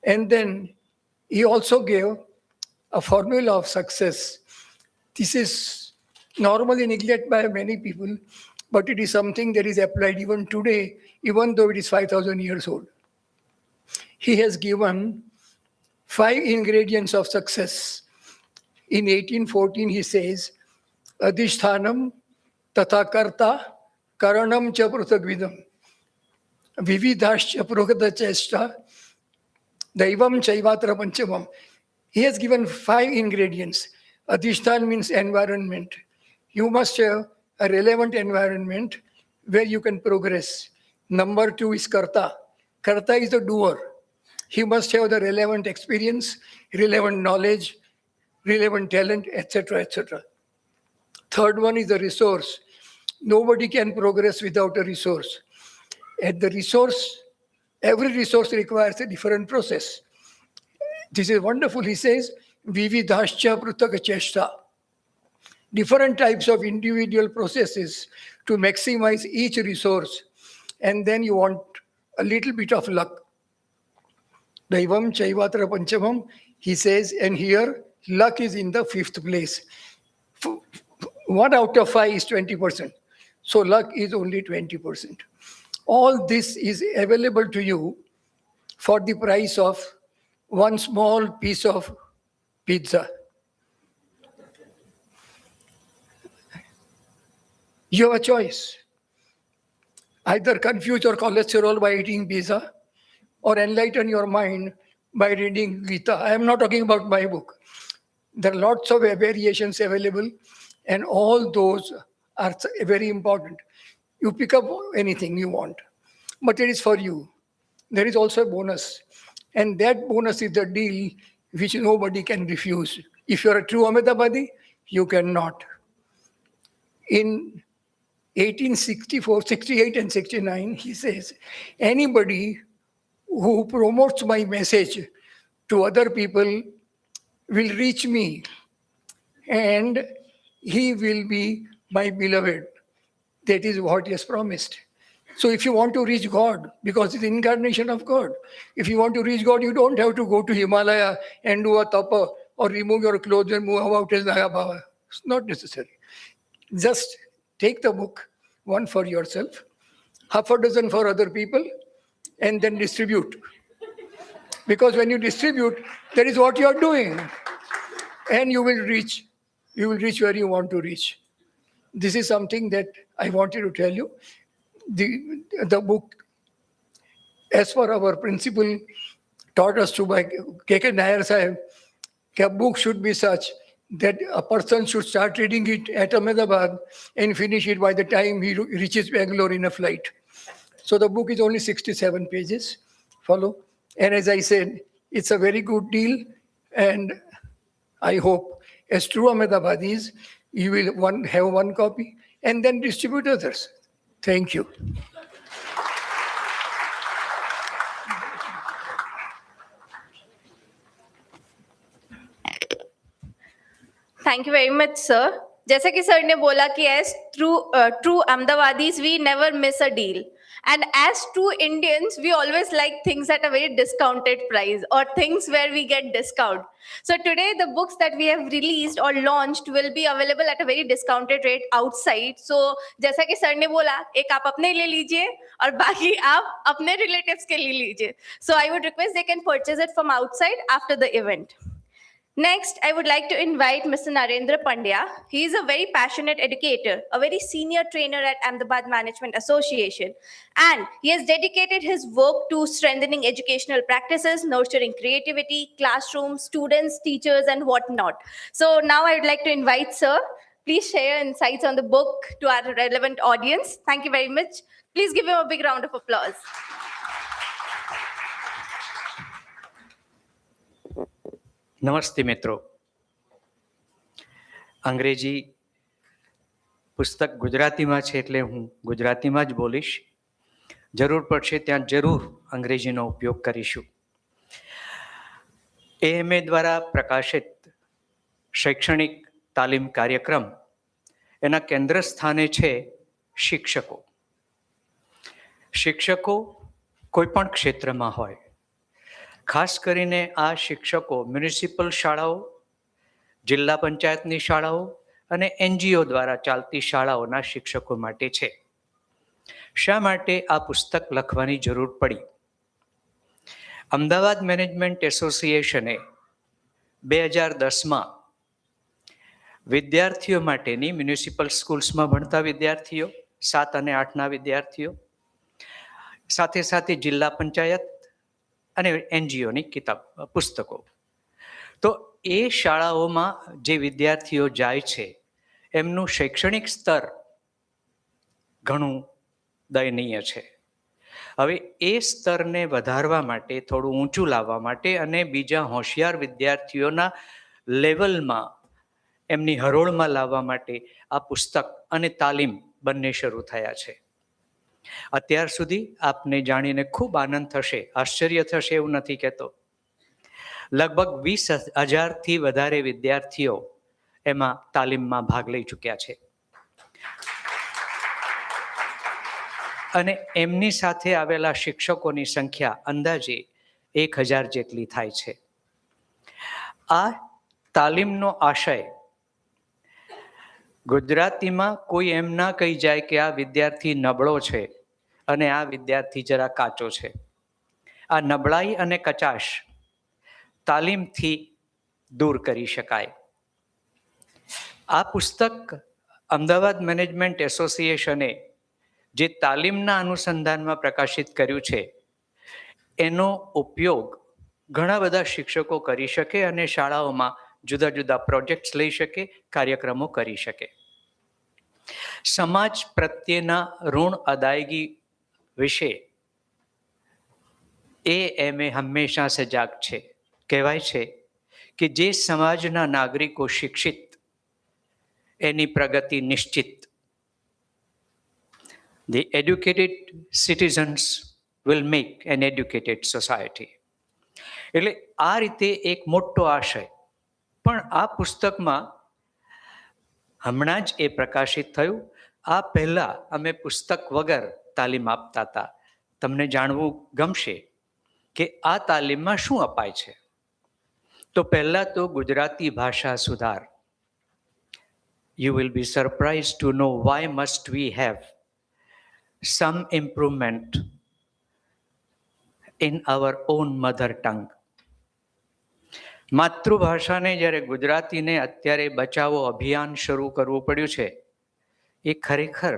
And then he also gave a formula of success. This is normally neglected by many people, but it is something that is applied even today, even though it is 5,000 years old. He has given 5 ingredients of success. In 1814, he says, Adhishthanam tatha karta karanam cha prutagvidam vividhascha progata chesta daivam chaivatra panchavam. He has given 5 ingredients. Adhishthan means environment. You must have a relevant environment where you can progress. Number 2 is karta. Karta is the doer. He must have the relevant experience, relevant knowledge, relevant talent, etc., etc. Third one is the resource. Nobody can progress without a resource. And the resource, every resource requires a different process. This is wonderful. He says, Vividhascha prutaka chesta. Different types of individual processes to maximize each resource. And then you want a little bit of luck. Daivam chaivatra panchamam, he says, and here luck is in the 5th place. 1 out of 5 is 20%. So luck is only 20%. All this is available to you for the price of one small piece of pizza. You have a choice. Either confuse your cholesterol by eating pizza or enlighten your mind by reading Gita. I am not talking about my book. There are lots of variations available, and all those are very important. You pick up anything you want, but it is for you. There is also a bonus, and that bonus is the deal which nobody can refuse. If you are a true Ahmedabadi, you cannot. In 1864, 68 and 69, he says, anybody who promotes my message to other people will reach me, and he will be my beloved. That is what he has promised. So if you want to reach God, because it's the incarnation of God, if you want to reach God, you don't have to go to Himalaya and do a tapa or remove your clothes and move about as Naya Baba. It's not necessary. Just take the book, one for yourself, half a dozen for other people, and then distribute. Because when you distribute, that is what you are doing. And you will reach where you want to reach. This is something that I wanted to tell you. The book, as per our principle, taught us to by K.K. Nair Sahib, a book should be such that a person should start reading it at Ahmedabad and finish it by the time he reaches Bangalore in a flight. So the book is only 67 pages. Follow. And as I said, it's a very good deal. And I hope, as true Ahmedabadis, you will have one copy and then distribute others. Thank you. Thank you very much, sir. जैसे कि sir ने बोला कि as true Ahmedabadis, we never miss a deal. And as true Indians, we always like things at a very discounted price or things where we get discount. So today, the books that we have released or launched will be available at a very discounted rate outside. So जैसा कि sir ने बोला, एक आप अपने ले लीजिए और बाकी आप अपने relatives के लिए लीजिए. So I would request they can purchase it from outside after the event. Next, I would like to invite Mr. Narendra Pandya. He is a very passionate educator, a very senior trainer at Ahmedabad Management Association, and he has dedicated his work to strengthening educational practices, nurturing creativity, classrooms, students, teachers, and whatnot. So now I would like to invite Sir. Please share insights on the book to our relevant audience. Thank you very much. Please give him a big round of applause. નમસ્તે મિત્રો. અંગ્રેજી પુસ્તક ગુજરાતીમાં છે એટલે હું ગુજરાતીમાં જ બોલીશ. જરૂર પડશે ત્યાં જરૂર અંગ્રેજીનો ઉપયોગ કરીશું. AMA દ્વારા પ્રકાશિત શૈક્ષણિક તાલીમ કાર્યક્રમ એના કેન્દ્ર સ્થાને છે શિક્ષકો. શિક્ષકો કોઈ પણ ક્ષેત્રમાં હોય, ખાસ કરીને આ શિક્ષકો મ્યુનિસિપલ શાળાઓ, જિલ્લા પંચાયતની શાળાઓ અને NGO દ્વારા ચાલતી શાળાઓના શિક્ષકો માટે છે. શા માટે આ પુસ્તક લખવાની જરૂર પડી? અમદાવાદ મેનેજમેન્ટ એસોસિએશને 2010માં વિદ્યાર્થીઓ માટેની મ્યુનિસિપલ સ્કૂલ્સમાં ભણતા વિદ્યાર્થીઓ, 7 અને 8ના વિદ્યાર્થીઓ, સાથે સાથે જિલ્લા પંચાયત અને NGOની પુસ્તકો. તો એ શાળાઓમાં જે વિદ્યાર્થીઓ જાય છે એમનું શૈક્ષણિક સ્તર ઘણું દયનીય છે. હવે એ સ્તરને વધારવા માટે, થોડું ઊંચું લાવવા માટે અને બીજા હોશિયાર વિદ્યાર્થીઓના લેવલમાં, એમની હરોળમાં લાવવા માટે આ પુસ્તક અને તાલીમ બંને શરૂ થયા છે. અત્યાર સુધી આપને જાણીને ખૂબ આનંદ થશે, આશ્ચર્ય થશે એવું નથી કહેતો, લગભગ 20,000થી વધારે વિદ્યાર્થીઓ એમાં તાલીમમાં ભાગ લઈ ચૂક્યા છે અને એમની સાથે આવેલા શિક્ષકોની સંખ્યા અંદાજે 1,000 જેટલી થાય છે. આ તાલીમનો આશય ગુજરાતીમાં કોઈ એમ ના કહી જાય કે આ વિદ્યાર્થી નબળો છે અને આ વિદ્યાર્થી જરા કાચો છે. આ નબળાઈ અને કચાશ તાલીમથી દૂર કરી શકાય. આ પુસ્તક અમદાવાદ મેનેજમેન્ટ એસોસિએશને જે તાલીમના અનુસંધાનમાં પ્રકાશિત કર્યું છે એનો ઉપયોગ ઘણા બધા શિક્ષકો કરી શકે અને શાળાઓમાં જુદા જુદા પ્રોજેક્ટ્સ લઈ શકે, કાર્યક્રમો કરી શકે. સમાજ પ્રત્યેના ઋણ અદાયગી વિશે AMA હંમેશા સજાગ છે. કહેવાય છે કે જે સમાજના નાગરિકો શિક્ષિત એની પ્રગતિ નિશ્ચિત. The educated citizens will make an educated society. એટલે આ રીતે એક મોટો આશય. પણ આ પુસ્તકમાં હમણાં જ એ પ્રકાશિત થયું. આ પહેલા અમે પુસ્તક વગર તાલીમ આપતા હતા. તમને જાણવું ગમશે કે આ તાલીમમાં શું અપાય છે. તો પહેલા તો ગુજરાતી ભાષા સુધાર. You will be surprised to know why must we have some improvement in our own mother tongue. માતૃભાષાને જ્યારે ગુજરાતીને અત્યારે બચાવો અભિયાન શરૂ કરવું પડ્યું છે એ ખરેખર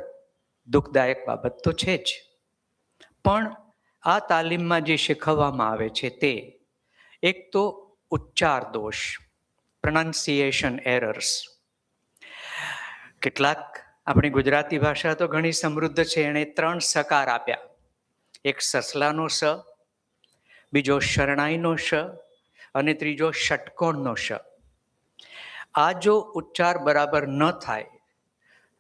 દુઃખદાયક બાબત તો છે જ. પણ આ તાલીમમાં જે શીખવવામાં આવે છે તે એક તો ઉચ્ચાર દોષ, pronunciation errors. કેટલાક, આપણી ગુજરાતી ભાષા તો ઘણી સમૃદ્ધ છે, એણે 3 સકાર આપ્યા. એક સસલાનો સ, બીજો શરણાઈનો શ અને ત્રીજો ષટકોણનો શ. આ જો ઉચ્ચાર બરાબર ન થાય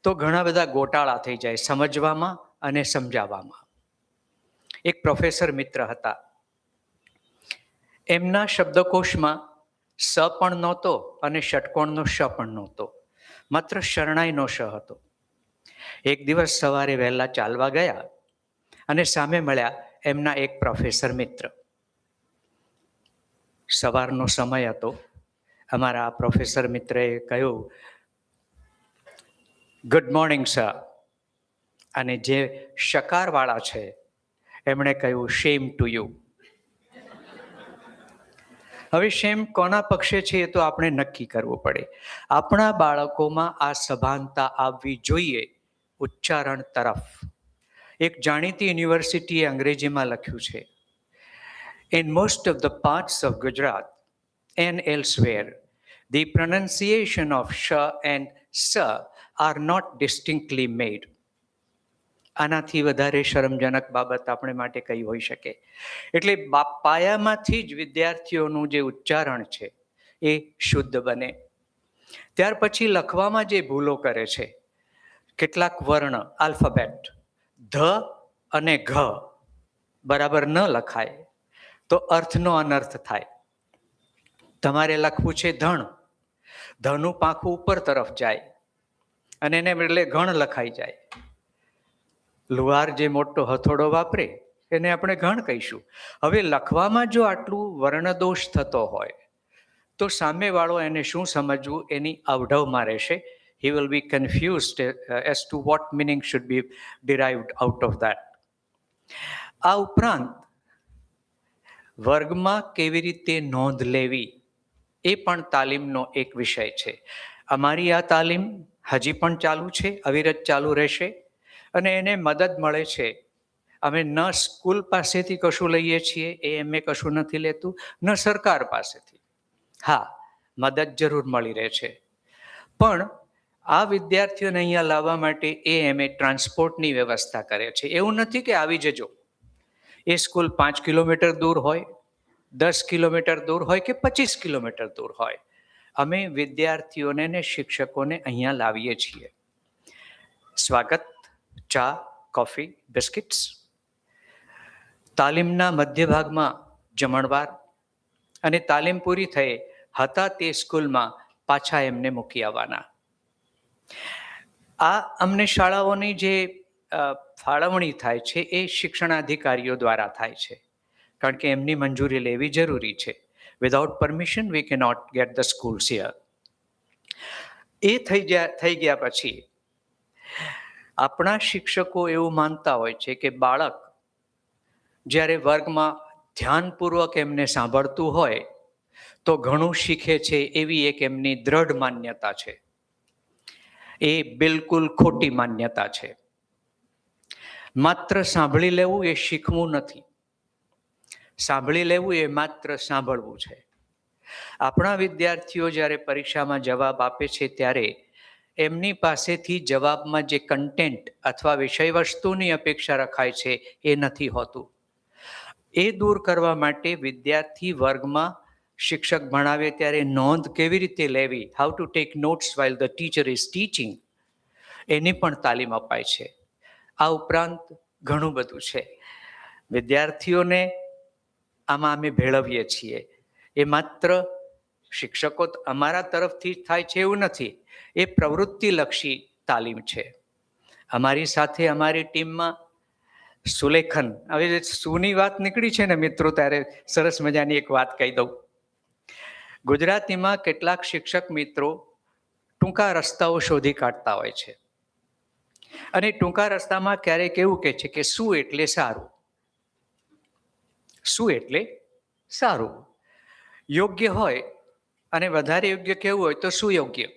તો ઘણા બધા ગોટાળા થઈ જાય સમજવામાં અને સમજાવવામાં. એક પ્રોફેસર મિત્ર હતા, એમના શબ્દકોશમાં સ પણ નહોતો અને ષટકોણનો શ પણ નહોતો, માત્ર શરણાઈનો શ હતો. એક દિવસ સવારે વહેલા ચાલવા ગયા અને સામે મળ્યા એમના એક પ્રોફેસર મિત્ર. સવારનો સમય હતો. અમારા પ્રોફેસર મિત્રએ કહ્યું, ગુડ મોર્નિંગ સર. અને જે શકારવાળા છે એમણે કહ્યું, શેમ ટુ યુ. હવે શેમ કોના પક્ષે છે એ તો આપણે નક્કી કરવું પડે. આપણા બાળકોમાં આ સભાનતા આવવી જોઈએ ઉચ્ચારણ તરફ. એક જાણીતી યુનિવર્સિટીએ અંગ્રેજીમાં લખ્યું છે, In most of the parts of Gujarat and elsewhere, the pronunciation of sh and sa are not distinctly made. આનાથી વધારે શરમજનક બાબત આપણે માટે કઈ હોઈ શકે? એટલે પાયામાંથી જ વિદ્યાર્થીઓનું જે ઉચ્ચારણ છે એ શુદ્ધ બને. ત્યાર પછી લખવામાં જે ભૂલો કરે છે, કેટલાક વર્ણ, આલ્ફાબેટ, ધ અને ઘ બરાબર ન લખાય તો અર્થનો અનર્થ થાય. તમારે લખવું છે ધણ, ધનું પાંખું ઉપર તરફ જાય અને એને બદલે ઘણ લખાઈ જાય. લુહાર જે મોટો હથોડો વાપરે એને આપણે ઘણ કહીશું. હવે લખવામાં જો આટલું વર્ણદોષ થતો હોય તો સામેવાળો એને શું સમજવું એની અવઢવમાં રહેશે. He will be confused as to what meaning should be derived out of that. આ ઉપરાંત વર્ગમાં કેવી રીતે નોંધ લેવી એ પણ તાલીમનો એક વિષય છે. અમારી આ તાલીમ હજી પણ ચાલુ છે, અવિરત ચાલુ રહેશે અને એને મદદ મળે છે. અમે ન સ્કૂલ પાસેથી કશું લઈએ છીએ, એએમએ કશું નથી લેતું, ન સરકાર પાસેથી. હા, મદદ જરૂર મળી રહે છે. પણ આ વિદ્યાર્થીઓને અહીંયા લાવવા માટે એએમએ ટ્રાન્સપોર્ટની વ્યવસ્થા કરે છે. એવું નથી કે આવી જજો. એ સ્કૂલ 5 કિલોમીટર દૂર હોય, 10 કિલોમીટર દૂર હોય કે 25 કિલોમીટર દૂર હોય, અમે વિદ્યાર્થીઓને ને શિક્ષકોને અહીંયા લાવીએ છીએ. સ્વાગત, ચા, કોફી, બિસ્કિટ્સ. તાલીમના મધ્ય ભાગમાં જમણવાર અને તાલીમ પૂરી થઈ હતા તે સ્કૂલમાં પાછા એમને મૂકી આવવાના. આ અમને શાળાઓની જે ફાળવણી થાય છે એ શિક્ષણાધિકારીઓ દ્વારા થાય છે, કારણ કે એમની મંજૂરી લેવી જરૂરી છે. Without permission we cannot get the schools here. એ થઈ ગયા પછી આપણા શિક્ષકો એવું માનતા હોય છે કે બાળક જ્યારે વર્ગમાં ધ્યાનપૂર્વક એમને સાંભળતું હોય તો ઘણું શીખે છે, એવી એક એમની દ્રઢ માન્યતા છે. એ બિલકુલ ખોટી માન્યતા છે. માત્ર સાંભળી લેવું એ શીખવું નથી. સાંભળી લેવું એ માત્ર સાંભળવું છે. આપણા વિદ્યાર્થીઓ જ્યારે પરીક્ષામાં જવાબ આપે છે ત્યારે એમની પાસેથી જવાબમાં જે કન્ટેન્ટ અથવા વિષય વસ્તુની અપેક્ષા રખાય છે એ નથી હોતું. એ દૂર કરવા માટે વિદ્યાર્થી વર્ગમાં શિક્ષક ભણાવે ત્યારે નોંધ કેવી રીતે લેવી, how to take notes while the teacher is teaching, એની પણ તાલીમ અપાય છે. આ ઉપરાંત ઘણું બધું છે. વિદ્યાર્થીઓને આમાં અમે ભેળવીએ છીએ. એ માત્ર શિક્ષકો અમારા તરફથી થાય છે એવું નથી, એ પ્રવૃત્તિલક્ષી તાલીમ છે. અમારી સાથે અમારી ટીમમાં સુલેખન, હવે સુની વાત નીકળી છે ને મિત્રો, ત્યારે સરસ મજાની એક વાત કહી દઉં. ગુજરાતીમાં કેટલાક શિક્ષક મિત્રો ટૂંકા રસ્તાઓ શોધી કાઢતા હોય છે અને ટૂંકા રસ્તામાં ક્યારેક એવું કહે છે કે શું એટલે સારું. શું એટલે સારું યોગ્ય હોય અને વધારે યોગ્ય કેવું હોય તો સુયોગ્ય.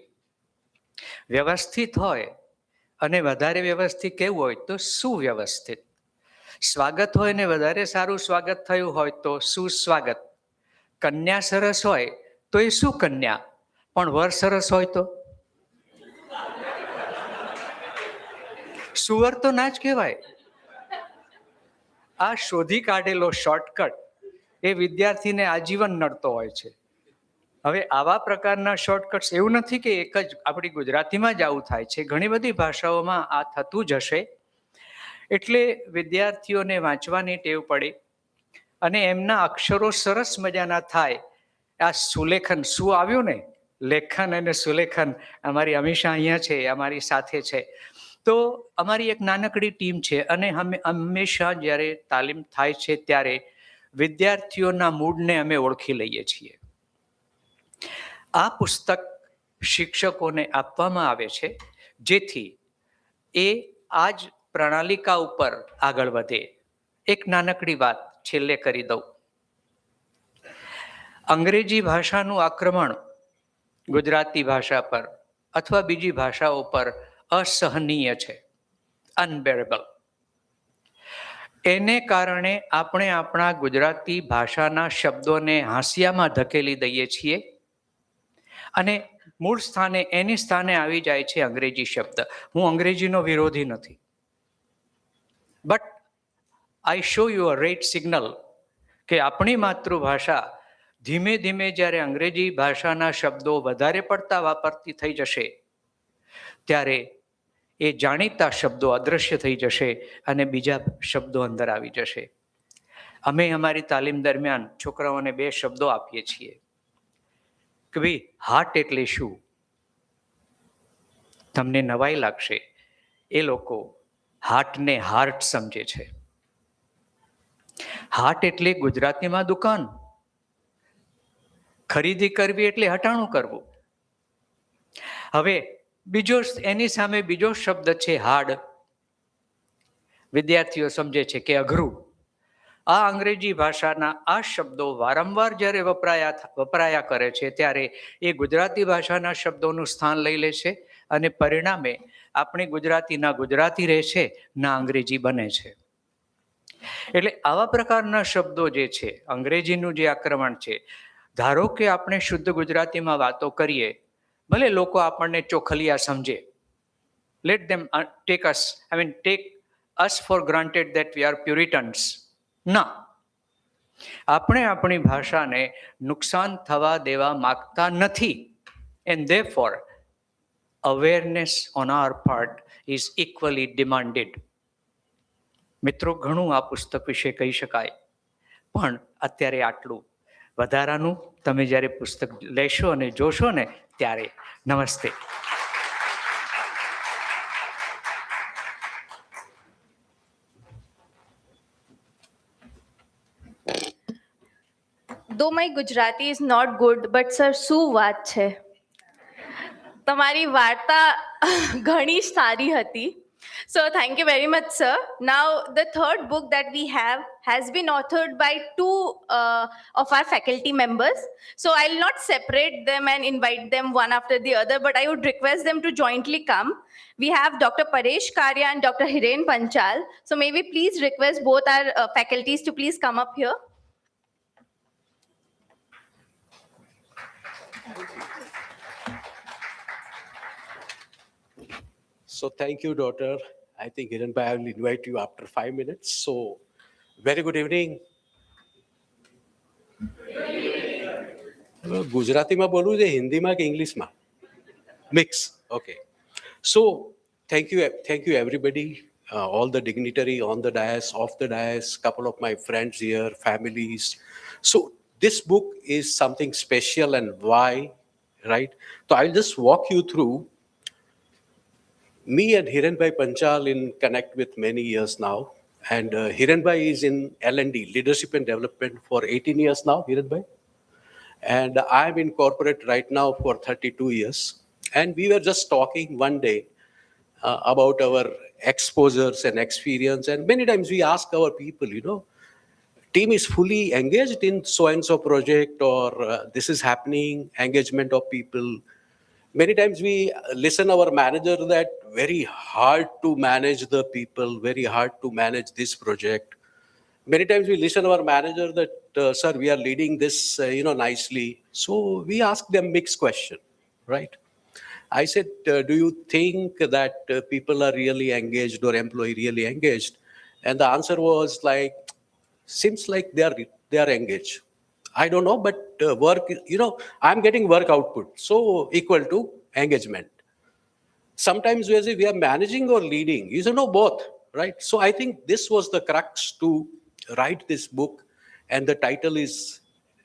વ્યવસ્થિત હોય અને વધારે વ્યવસ્થિત કેવું હોય તો સુવ્યવસ્થિત. સ્વાગત હોય ને વધારે સારું સ્વાગત થયું હોય તો સુસ્વાગત. કન્યા સરસ હોય તો એ સુકન્યા, પણ વર સરસ હોય તો સુવર તો ના જ કહેવાય. આ શોધી કાઢેલો શોર્ટકટ એ વિદ્યાર્થીને આજીવન નડતો હોય છે. હવે આવા પ્રકારના શોર્ટકટ્સ એવું નથી કે એક જ આપણી ગુજરાતીમાં જ આવું થાય છે, ઘણી બધી ભાષાઓમાં આ થતું જ હશે. એટલે વિદ્યાર્થીઓને વાંચવાની ટેવ પડે અને એમના અક્ષરો સરસ મજાના થાય. આ સુલેખન શું આવ્યું ને, લેખન અને સુલેખન. અમારી અમીષા અહીંયા છે, અમારી સાથે છે. તો અમારી એક નાનકડી ટીમ છે અને અમે હંમેશા જ્યારે તાલીમ થાય છે ત્યારે વિદ્યાર્થીઓના મૂડને અમે ઓળખી લઈએ છીએ. આ પુસ્તક શિક્ષકોને આપવામાં આવે છે જેથી એ આ જ પ્રણાલિકા ઉપર આગળ વધે. એક નાનકડી વાત છેલ્લે કરી દઉં. અંગ્રેજી ભાષાનું આક્રમણ ગુજરાતી ભાષા પર અથવા બીજી ભાષાઓ પર અસહનીય છે, અનબેરેબલ. એને કારણે આપણે આપણા ગુજરાતી ભાષાના શબ્દોને હાંસિયામાં ધકેલી દઈએ છીએ અને મૂળ સ્થાને એની સ્થાને આવી જાય છે અંગ્રેજી શબ્દ. હું અંગ્રેજીનો વિરોધી નથી, but I show you a red signal કે આપણી માતૃભાષા ધીમે ધીમે જ્યારે અંગ્રેજી ભાષાના શબ્દો વધારે પડતા વાપરતી થઈ જશે ત્યારે એ જાણીતા શબ્દો અદૃશ્ય થઈ જશે અને બીજા શબ્દો અંદર આવી જશે. અમે અમારી તાલીમ દરમિયાન છોકરાઓને 2 શબ્દો આપીએ છીએ કે ભાઈ હાર્ટ એટલે શું, તમને નવાઈ લાગશે, એ લોકો હાર્ટને હાર્ટ સમજે છે. હાર્ટ એટલે ગુજરાતીમાં દુકાન, ખરીદી કરવી એટલે હટાણું કરવું. હવે બીજો એની સામે બીજો શબ્દ છે હાર્ડ. વિદ્યાર્થીઓ સમજે છે કે અઘરું. આ અંગ્રેજી ભાષાના આ શબ્દો વારંવાર જ્યારે વપરાયા કરે છે ત્યારે એ ગુજરાતી ભાષાના શબ્દોનું સ્થાન લઈ લે છે અને પરિણામે આપણી ગુજરાતીના ગુજરાતી રહે છે, ના અંગ્રેજી બને છે. એટલે આવા પ્રકારના શબ્દો જે છે, અંગ્રેજીનું જે આક્રમણ છે, ધારો કે આપણે શુદ્ધ ગુજરાતીમાં વાતો કરીએ, ભલે લોકો આપણને ચોખલિયા સમજે, let them take us for granted that we are Puritans. ના, આપણે આપણી ભાષાને નુકસાન થવા દેવા માંગતા નથી. And therefore, awareness on our part is equally demanded. મિત્રો, ઘણું આ પુસ્તક વિશે કહી શકાય, પણ અત્યારે આટલું. વધારાનું તમે જ્યારે પુસ્તક લેશો અને જોશો ને ત્યારે. નમસ્તે. Though my Gujarati is not good, but sir, શું વાત છે. તમારી વાર્તા ઘણી સારી હતી. So thank you very much, sir. Now, the third book that we have has been authored by two of our faculty members. So I'll not separate them and invite them one after the other, but I would request them to jointly come. We have Dr. Paresh Karya and Dr. Hiren Panchal. So may we please request both our faculties to please come up here. So thank you, daughter. I think Hiran Bhai, I will invite you after 5 minutes. So very good evening. ગુજરાતીમાં બોલવું છે, હિન્દીમાં કે ઇંગ્લિશમાં? Mix. Okay. So thank you everybody, all the dignitary on the dais, off the dais, couple of my friends here, families. So this book is something special, and why, right? So I'll just walk you through. Me and Hiren Bhai Panchal in connect with many years now, and Hiren Bhai is in L&D, Leadership and Development, for 18 years now, Hiren Bhai. And I'm in corporate right now for 32 years. And we were just talking one day about our exposures and experience. And many times we ask our people, team is fully engaged in so-and-so project, or this is happening, engagement of people. Many times we listen our manager that very hard to manage the people, very hard to manage this project. Many times we listen our manager that, sir, we are leading this, nicely. So we ask them mixed question, right? I said, do you think that people are really engaged or employee really engaged? And the answer was like, seems like they are engaged. I don't know, but work, I'm getting work output, so equal to engagement. Sometimes we say we are managing or leading. You say, no, both, right? So I think this was the crux to write this book, and the title is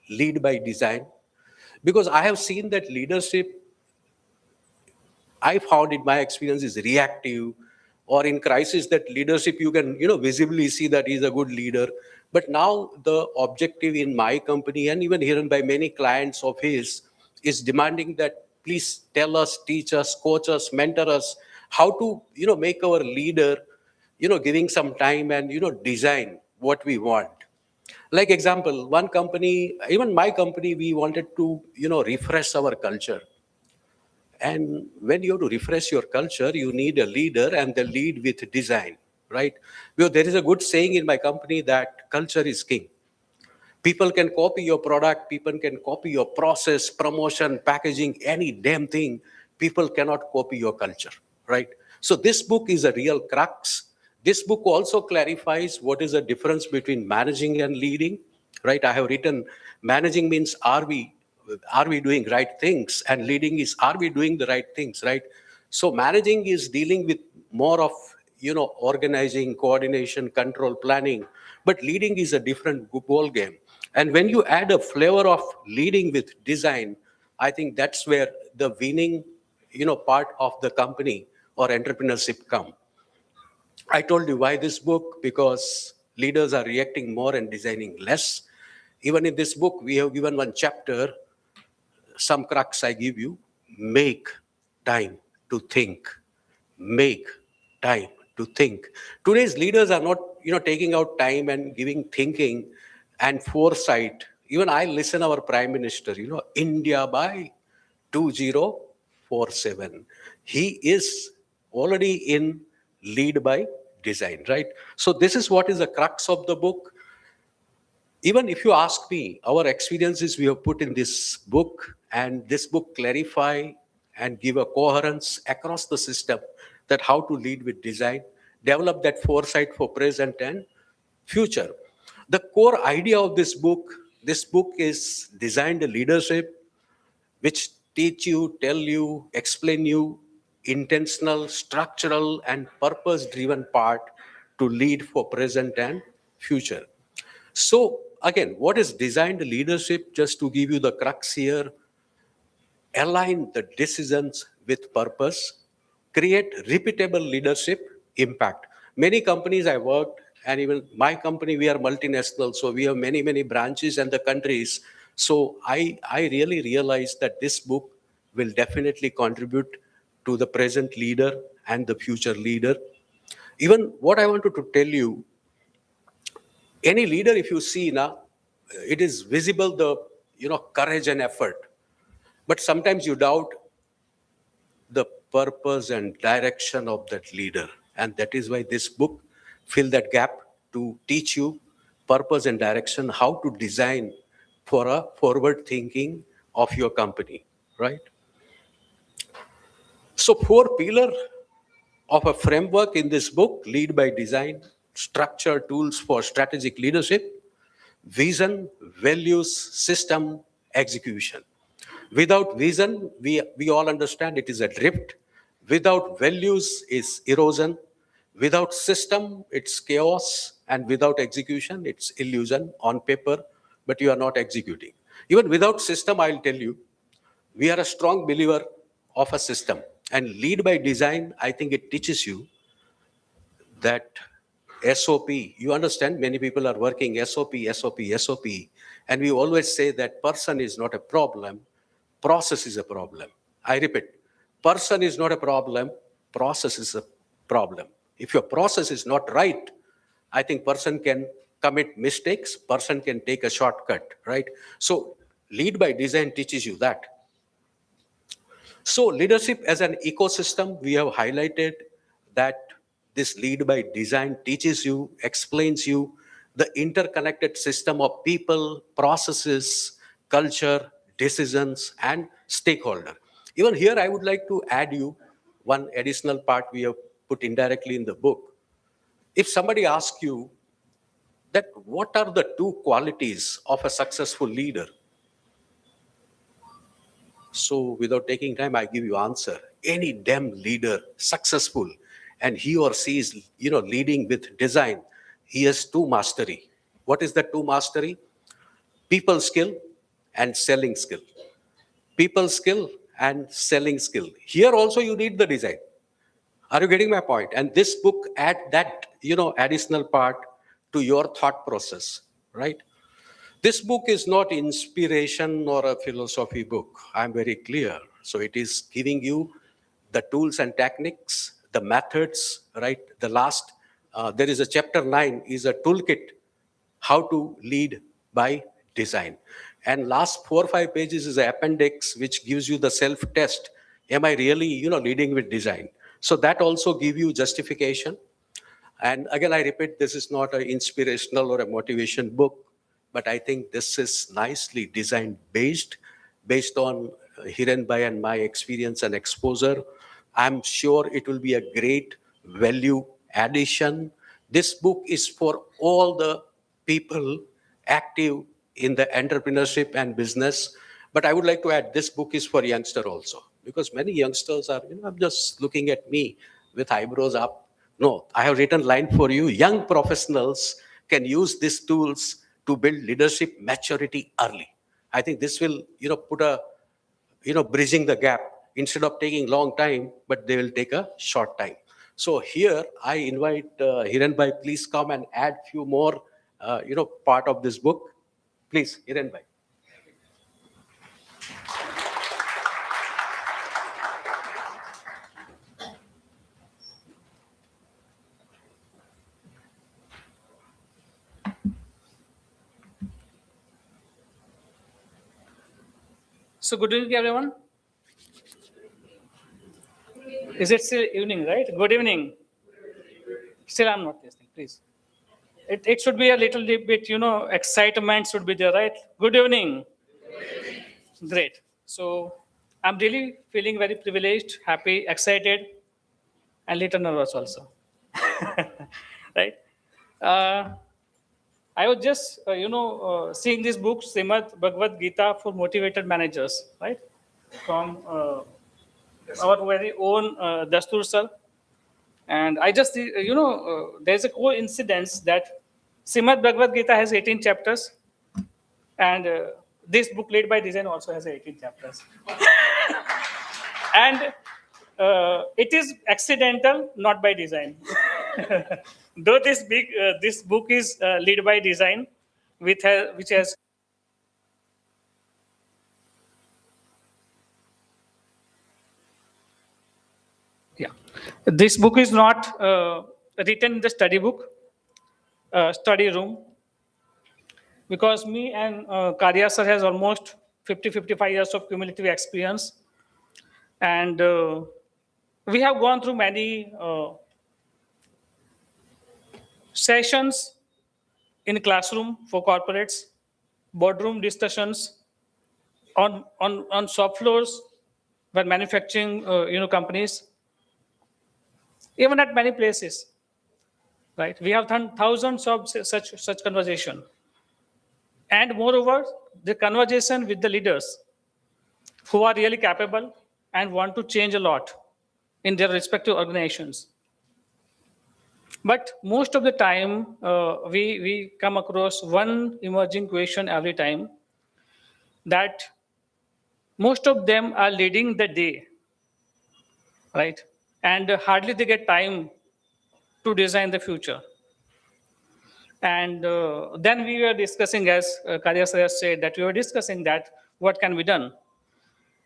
Lead by Design, because I have seen that leadership, I found in my experience, is reactive, or in crisis that leadership you can visibly see that he's a good leader. But now the objective in my company, and even here and by many clients of his, is demanding that please tell us, teach us, coach us, mentor us how to make our leader giving some time and design what we want. Like example, one company, even my company, we wanted to refresh our culture. And when you have to refresh your culture, you need a leader, and they lead with design, right? Because there is a good saying in my company that culture is king. People can copy your product, people can copy your process, promotion, packaging, any damn thing. People cannot copy your culture, right? So this book is a real crux. This book also clarifies what is the difference between managing and leading, right? I have written, managing means are we doing right things, and leading is, are we doing the right things, right? So managing is dealing with more of organizing, coordination, control, planning, but leading is a different ball game. And when you add a flavor of leading with design, I think that's where the winning part of the company or entrepreneurship come. I told you why this book, because leaders are reacting more and designing less. Even in this book, we have given one chapter, some crux I give you: make time to think. Make time to think. Today's leaders are not, taking out time and giving thinking and foresight. Even I listen our Prime Minister, India by 2047. He is already in lead by design, right? So this is what is the crux of the book. Even if you ask me, our experiences we have put in this book, and this book clarify and give a coherence across the system that how to lead with design, develop that foresight for present and future. The core idea of this book is designed leadership, which teach you, tell you, explain you intentional, structural, and purpose-driven part to lead for present and future. So again, what is designed leadership? Just to give you the crux here: align the decisions with purpose, create repeatable leadership impact. Many companies I worked, and even my company, we are multinational, so we have many, many branches and the countries. So I really realized that this book will definitely contribute to the present leader and the future leader. Even what I wanted to tell you, any leader, if you see now, it is visible the courage and effort, but sometimes you doubt the purpose and direction of that leader, and that is why this book fill that gap to teach you purpose and direction, how to design for a forward thinking of your company, right? So 4 pillar of a framework in this book: lead by design, structure, tools for strategic leadership, vision, values, system, execution. Without vision, we all understand it is a drift. Without values is erosion. Without system, it's chaos. And without execution, it's illusion on paper, but you are not executing. Even without system, I'll tell you, we are a strong believer of a system. And lead by design, I think it teaches you that SOP, you understand, many people are working SOP, SOP, SOP. And we always say that person is not a problem, process is a problem. I repeat, person is not a problem, process is a problem. If your process is not right, I think person can commit mistakes, person can take a shortcut, right? So lead by design teaches you that. So leadership as an ecosystem, we have highlighted that this lead by design teaches you, explains you the interconnected system of people, processes, culture, decisions, and stakeholder. Even here, I would like to add you one additional part we have put indirectly in the book. If somebody asks you that what are the 2 qualities of a successful leader? So without taking time, I give you answer. Any damn leader, successful, and he or she is, leading with design, he has 2 mastery. What is the 2 mastery? People skill and selling skill. People skill and selling skill. Here also you need the design. Are you getting my point? And this book add that, additional part to your thought process, right? This book is not inspiration or a philosophy book. I'm very clear. So it is giving you the tools and techniques, the methods, right? The last, there is a chapter 9 is a toolkit, how to lead by design. And last 4 or 5 pages is an appendix which gives you the self-test. Am I really, leading with design? So that also give you justification. And again, I repeat, this is not an inspirational or a motivation book, but I think this is nicely designed based on Hirenbhai and my experience and exposure. I'm sure it will be a great value addition. This book is for all the people active in the entrepreneurship and business. But I would like to add, this book is for youngster also, because many youngsters are, I'm just looking at me with eyebrows up. No, I have written line for you. Young professionals can use these tools to build leadership maturity early. I think this will, put a, bridging the gap instead of taking long time, but they will take a short time. So here I invite Hiran bhai, please come and add few more, part of this book. Please, Hiran bhai. So good evening, everyone. Is it still evening, right? Good evening. Still, I'm not listening, please. It should be a little bit, excitement should be there, right? Good evening. Great. So I'm really feeling very privileged, happy, excited, and little nervous also. Right? I was just, seeing this book, Srimad Bhagavad Gita for Motivated Managers, right? From our very own Dastur sir. And I just, there's a coincidence that Srimad Bhagavad Gita has 18 chapters, and this book, Led by Design, also has 18 chapters. And it is accidental, not by design. Though this book is led by design, which has yeah, this book is not written in the study room, because me and Karya sir has almost 55 years of cumulative experience, and we have gone through many sessions in classroom for corporates, boardroom discussions on shop floors where manufacturing companies, even at many places, right? We have done thousands of such conversation, and moreover, the conversation with the leaders who are really capable and want to change a lot in their respective organizations. But most of the time, we come across one emerging question every time, that most of them are leading the day, right? And hardly they get time to design the future. And then we were discussing, as Karya sir has said, that we were discussing that what can be done.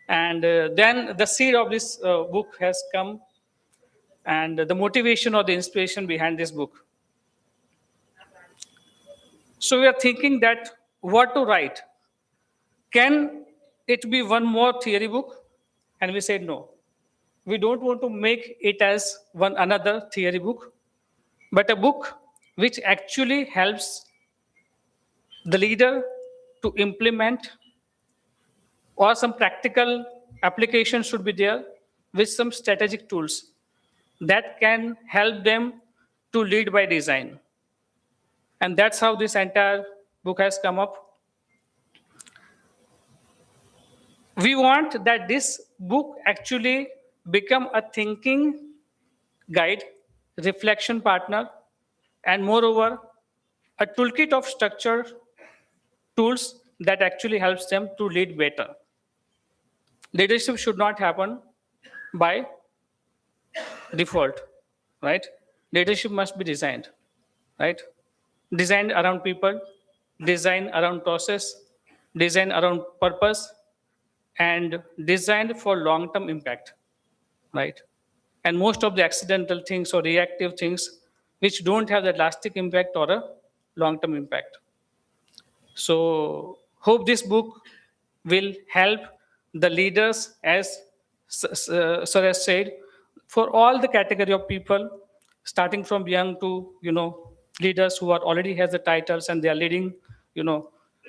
And then the seed of this book has come, and the motivation or the inspiration behind this book. So we are thinking that what to write. Can it be one more theory book? And we said no. We don't want to make it as one another theory book, but a book which actually helps the leader to implement, or some practical application should be there with some strategic tools that can help them to lead by design. And that's how this entire book has come up. We want that this book actually become a thinking guide, reflection partner, and moreover, a toolkit of structure tools that actually helps them to lead better. Leadership should not happen by default, right? Leadership must be designed, right? Designed around people, designed around process, designed around purpose, and designed for long-term impact, right? And most of the accidental things or reactive things which don't have that lasting impact or a long-term impact. So hope this book will help the leaders, as sir has said, for all the category of people, starting from young to leaders who are already has the titles and they are leading.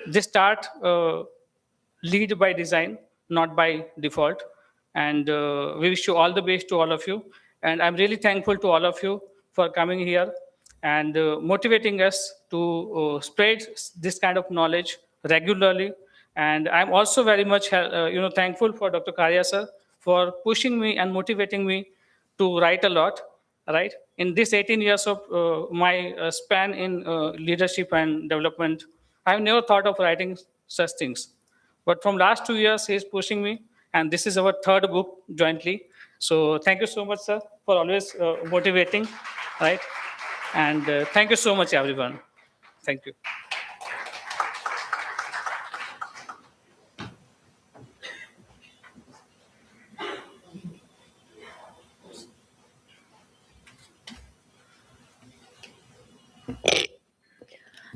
They start lead by design, not by default. And we wish you all the best to all of you. And I'm really thankful to all of you for coming here and motivating us to spread this kind of knowledge regularly. And I'm also very much thankful for Dr. Karya sir for pushing me and motivating me to write a lot, right? In this 18 years of my span in leadership and development, I've never thought of writing such things. But from last 2 years, he's pushing me, And this is our third book jointly. So thank you so much, sir, for always motivating, right? And thank you so much, everyone. Thank you.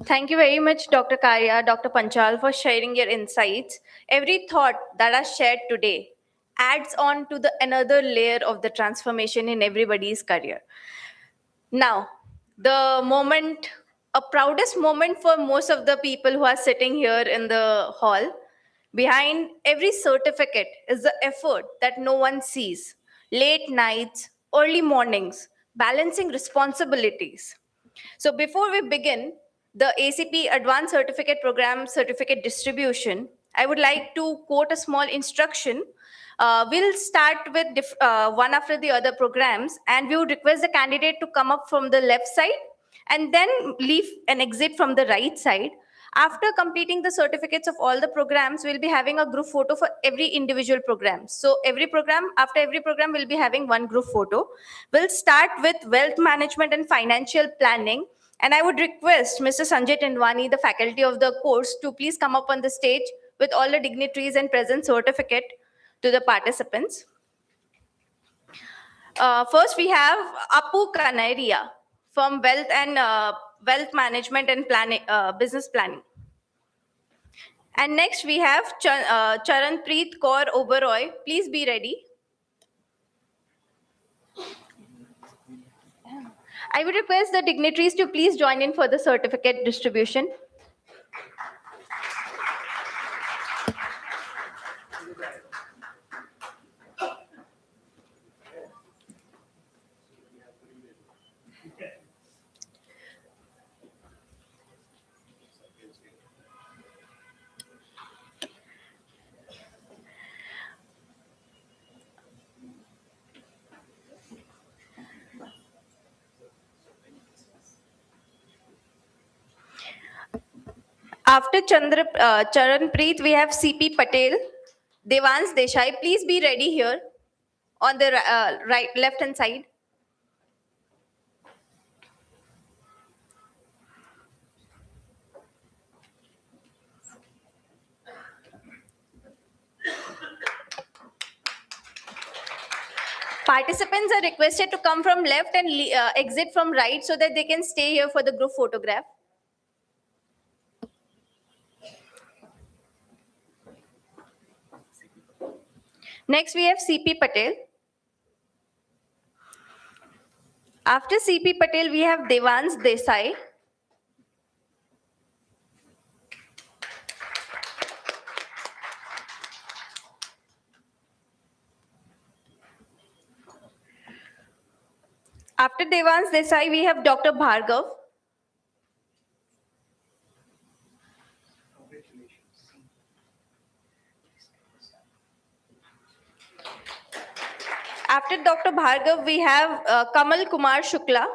Thank you very much, Dr. Karya, Dr. Panchal, for sharing your insights. Every thought that I shared today adds on to the another layer of the transformation in everybody's career. Now, the moment, a proudest moment for most of the people who are sitting here in the hall. Behind every certificate is the effort that no one sees. Late nights, early mornings, balancing responsibilities. So before we begin the ACP Advanced Certificate Program certificate distribution, I would like to quote a small instruction. We'll start with one after the other programs, and we would request the candidate to come up from the left side and then leave and exit from the right side. After completing the certificates of all the programs, we'll be having a group photo for every individual program. So after every program, we'll be having one group photo. We'll start with wealth management and financial planning. And I would request Mr. Sanjay Tindwani, the faculty of the course, to please come up on the stage with all the dignitaries and present certificate to the participants. First, we have Apu Kanaria from Wealth Management and Business Planning. And next, we have Charanpreet Kaur Oberoi. Please be ready. I would request the dignitaries to please join in for the certificate distribution. After Charanpreet, we have CP Patel, Devans Desai. Please be ready here on the left-hand side. Participants are requested to come from left and exit from right so that they can stay here for the group photograph. Next, we have CP Patel. After CP Patel, we have Devans Desai. After Devans Desai, we have Dr. Bhargav. After Dr. Bhargav, we have Kamal Kumar Shukla.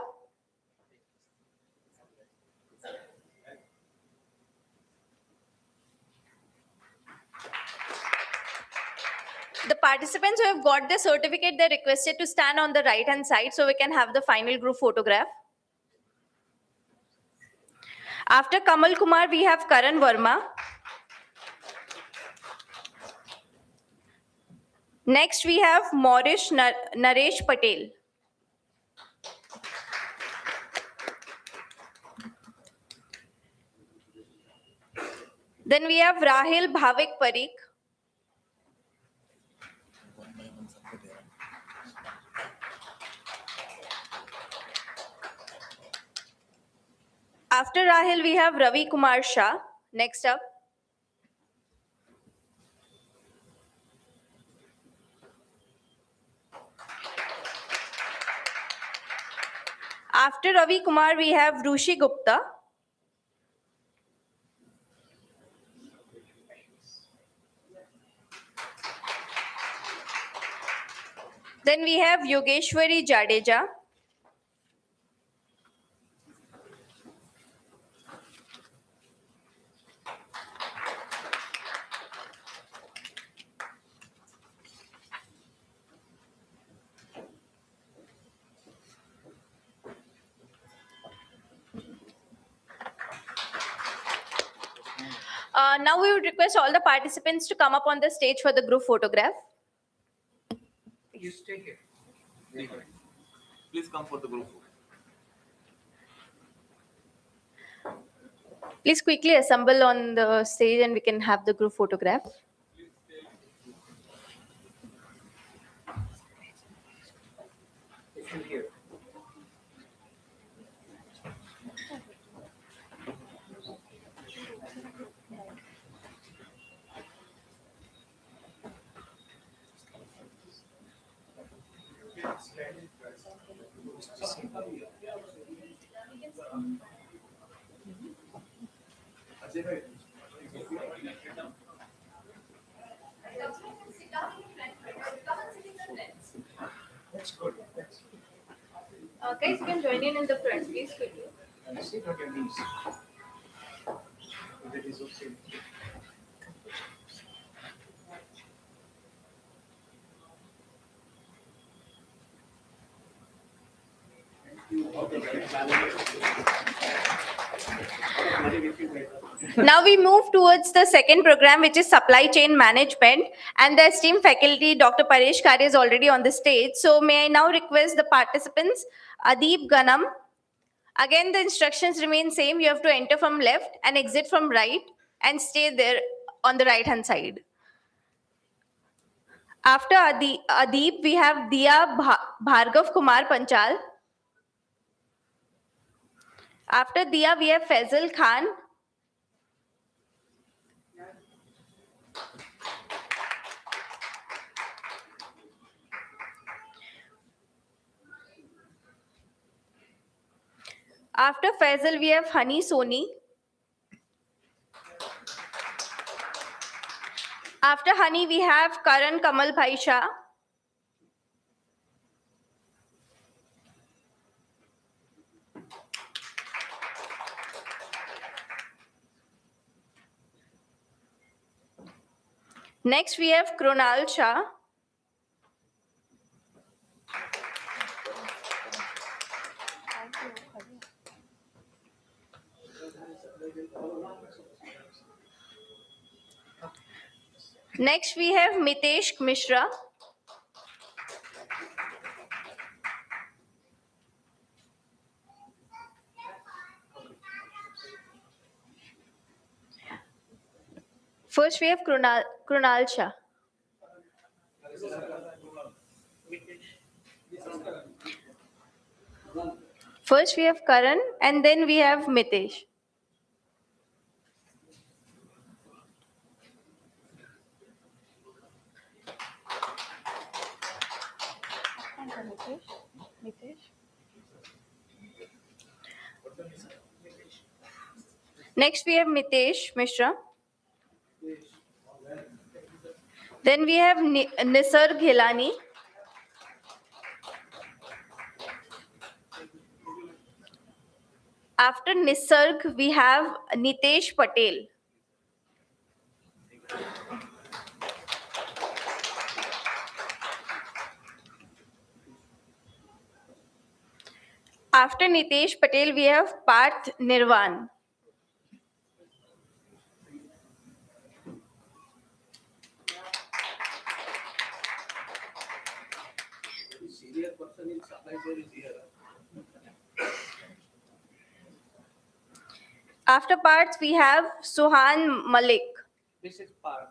The participants who have got the certificate, they're requested to stand on the right-hand side so we can have the final group photograph. After Kamal Kumar, we have Karan Verma. Next, we have Naresh Patel. Then we have Rahil Bhavik Parikh. After Rahil, we have Ravi Kumar Shah. Next up. After Ravi Kumar, we have Rushi Gupta. Then we have Yogeshwari Jadeja. Now we would request all the participants to come up on the stage for the group photograph. You stay here. Please come for the group photo. Please quickly assemble on the stage and we can have the group photograph. Here. That's good. Guys, you can join in the front, please. Quickly. Sit on your knees. That is okay. Now we move towards the second program, which is supply chain management. And the esteemed faculty, Dr. Paresh Kare, is already on the stage. So may I now request the participants, Adib Ganam. Again, the instructions remain same. You have to enter from left and exit from right and stay there on the right-hand side. After Adib, we have Diya Bhargav Kumar Panchal. After Diya, we have Faisal Khan. After Faisal, we have Hani Soni. After Hani, we have Karan Kamal Bhai Shah. Next, we have Krunal Shah. Next, we have Mitesh Mishra. First, we have Krunal Shah. First, we have Karan, and then we have Mitesh. Next, we have Mitesh Mishra. Then we have Nisarg Hilani. After Nisarg, we have Nitesh Patel. After Nitesh Patel, we have Parth Nirvan. Senior person in supply chain is here. After Parth, we have Suhan Malik. This is part.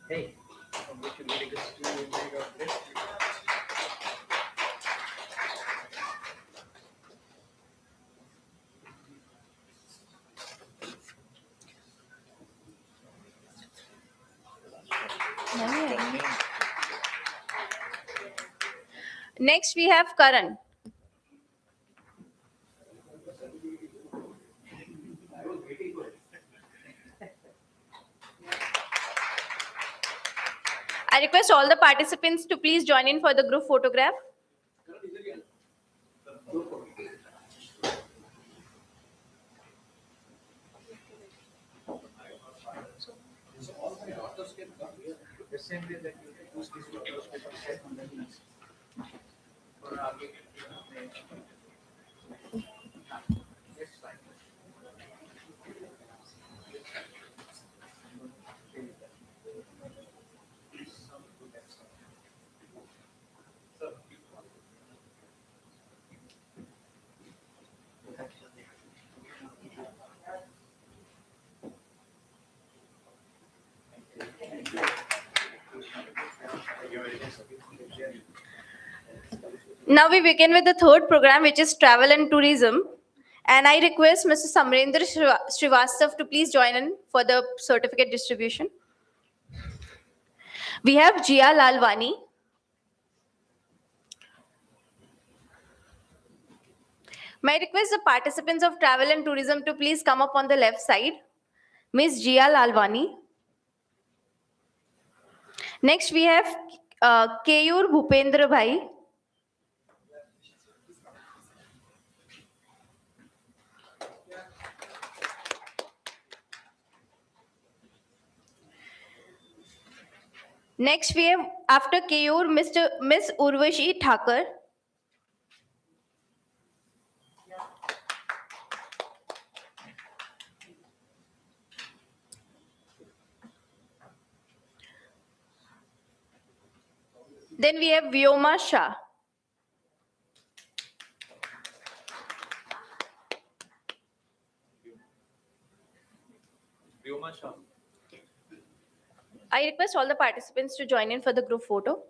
Hey, I wish you really good to Next, we have Karan. I request all the participants to please join in for the group photograph. the same way that you use this paper set on the knees. Yes, fine. Now we begin with the third program, which is travel and tourism. And I request Mr. Samrendra Srivastav to please join in for the certificate distribution. We have Jia Lalwani. May I request the participants of travel and tourism to please come up on the left side. Ms. Jia Lalwani. Next, we have Keyur Bhupendra Bhai. Next, we have after Keyur, Miss Urvashi Thakur. Then we have Vyoma Shah. I request all the participants to join in for the group photo.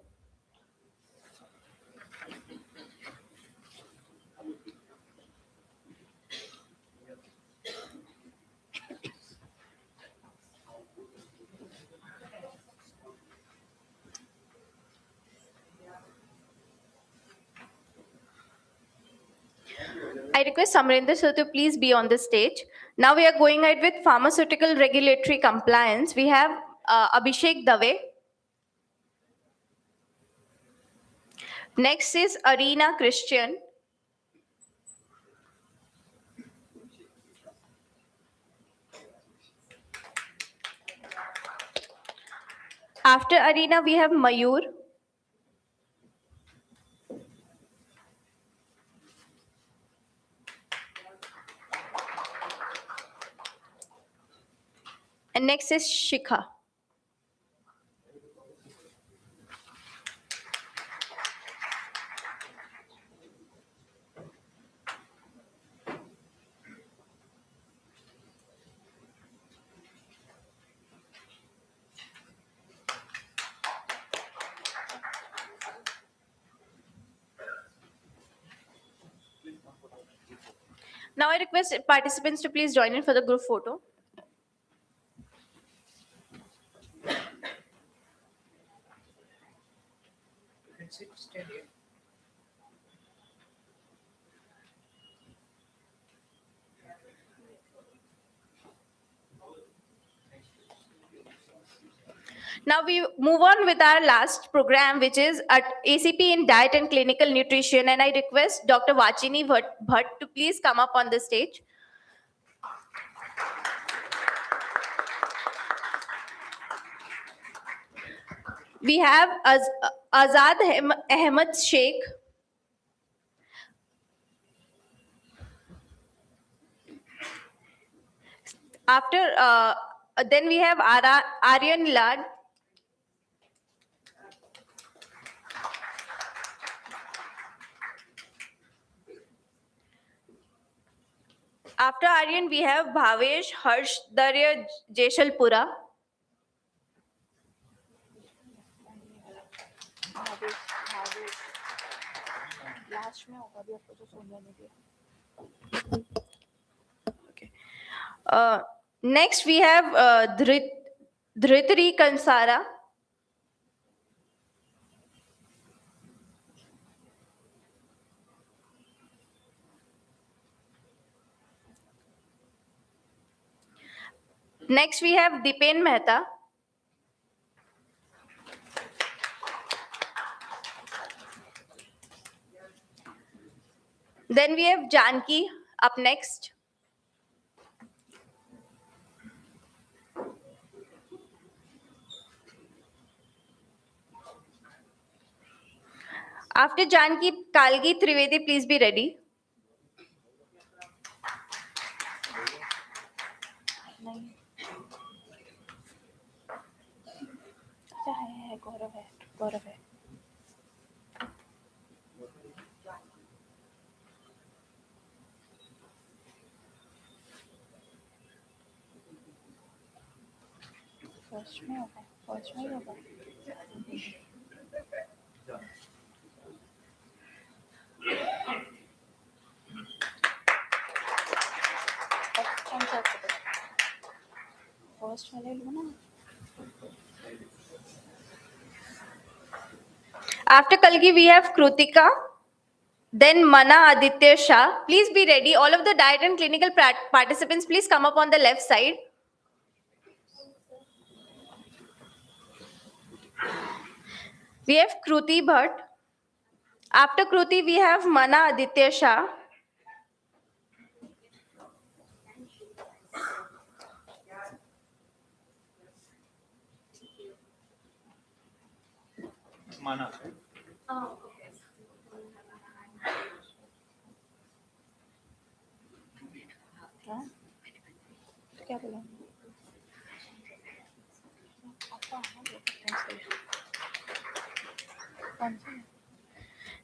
I request Samrendra sir to please be on the stage. Now we are going ahead with pharmaceutical regulatory compliance. We have Abhishek Dave. Next is Arena Christian. After Arena, we have Mayur. And next is Shikha. Now I request participants to please join in for the group photo. Now we move on with our last program, which is at ACP in Diet and Clinical Nutrition. And I request Dr. Vachini Bhatt to please come up on the stage. We have Azad Ahmed Sheikh. After then we have Aryan Lad. After Aryan, we have Bhavesh Harsh Darya Jeshalpura. Okay. Next, we have Dhritri Kansara. Next, we have Dipen Mehta. Then we have Janki up next. After Janki, Kalgi Trivedi, please be ready. गौरव है first में होगा first में होगा After Kalgi, we have Krutika, then Mana Aditya Shah. Please be ready. All of the diet and clinical participants, please come up on the left side. We have Kruti Bhatt. After Kruti, we have Mana Aditya Shah.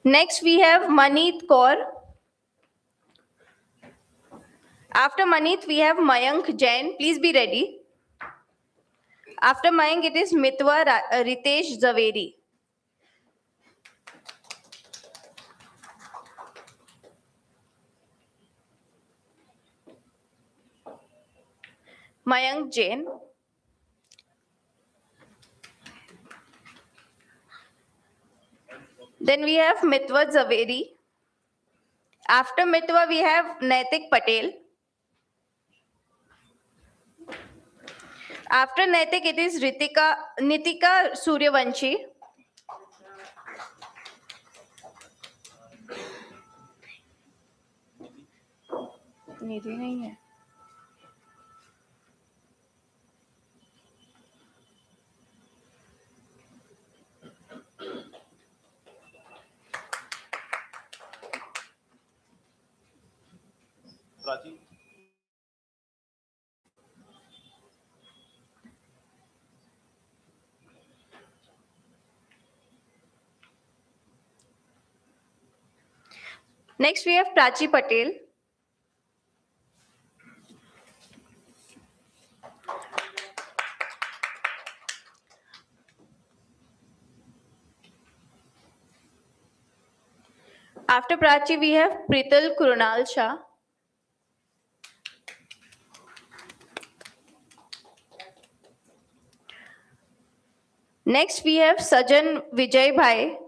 Next, we have Maneet Kaur. After Maneet, we have Mayank Jain. Please be ready. After Mayank, it is Mitwa Ritesh Zaveri. Mayank Jain. Then we have Mitwa Zaveri. After Mitwa, we have Naitik Patel. After Naitik, it is Nitika Suryavanshi. निधि नहीं है. Next, we have Prachi Patel. After Prachi, we have Prital Krunal Shah. Next, we have Sajan Vijay Bhai.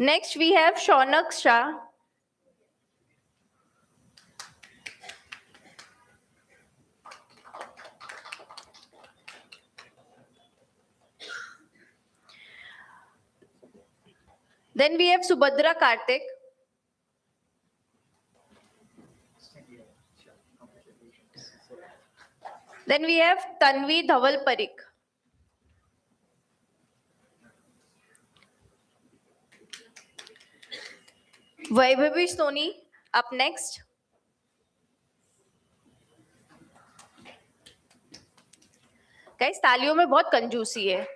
Next, we have Shaunak Shah. Then we have Subhadra Karthik. Then we have Tanvi Dhaval Parik. Vaibhavi Soni up next. Guys तालियों में बहुत कंजूसी है.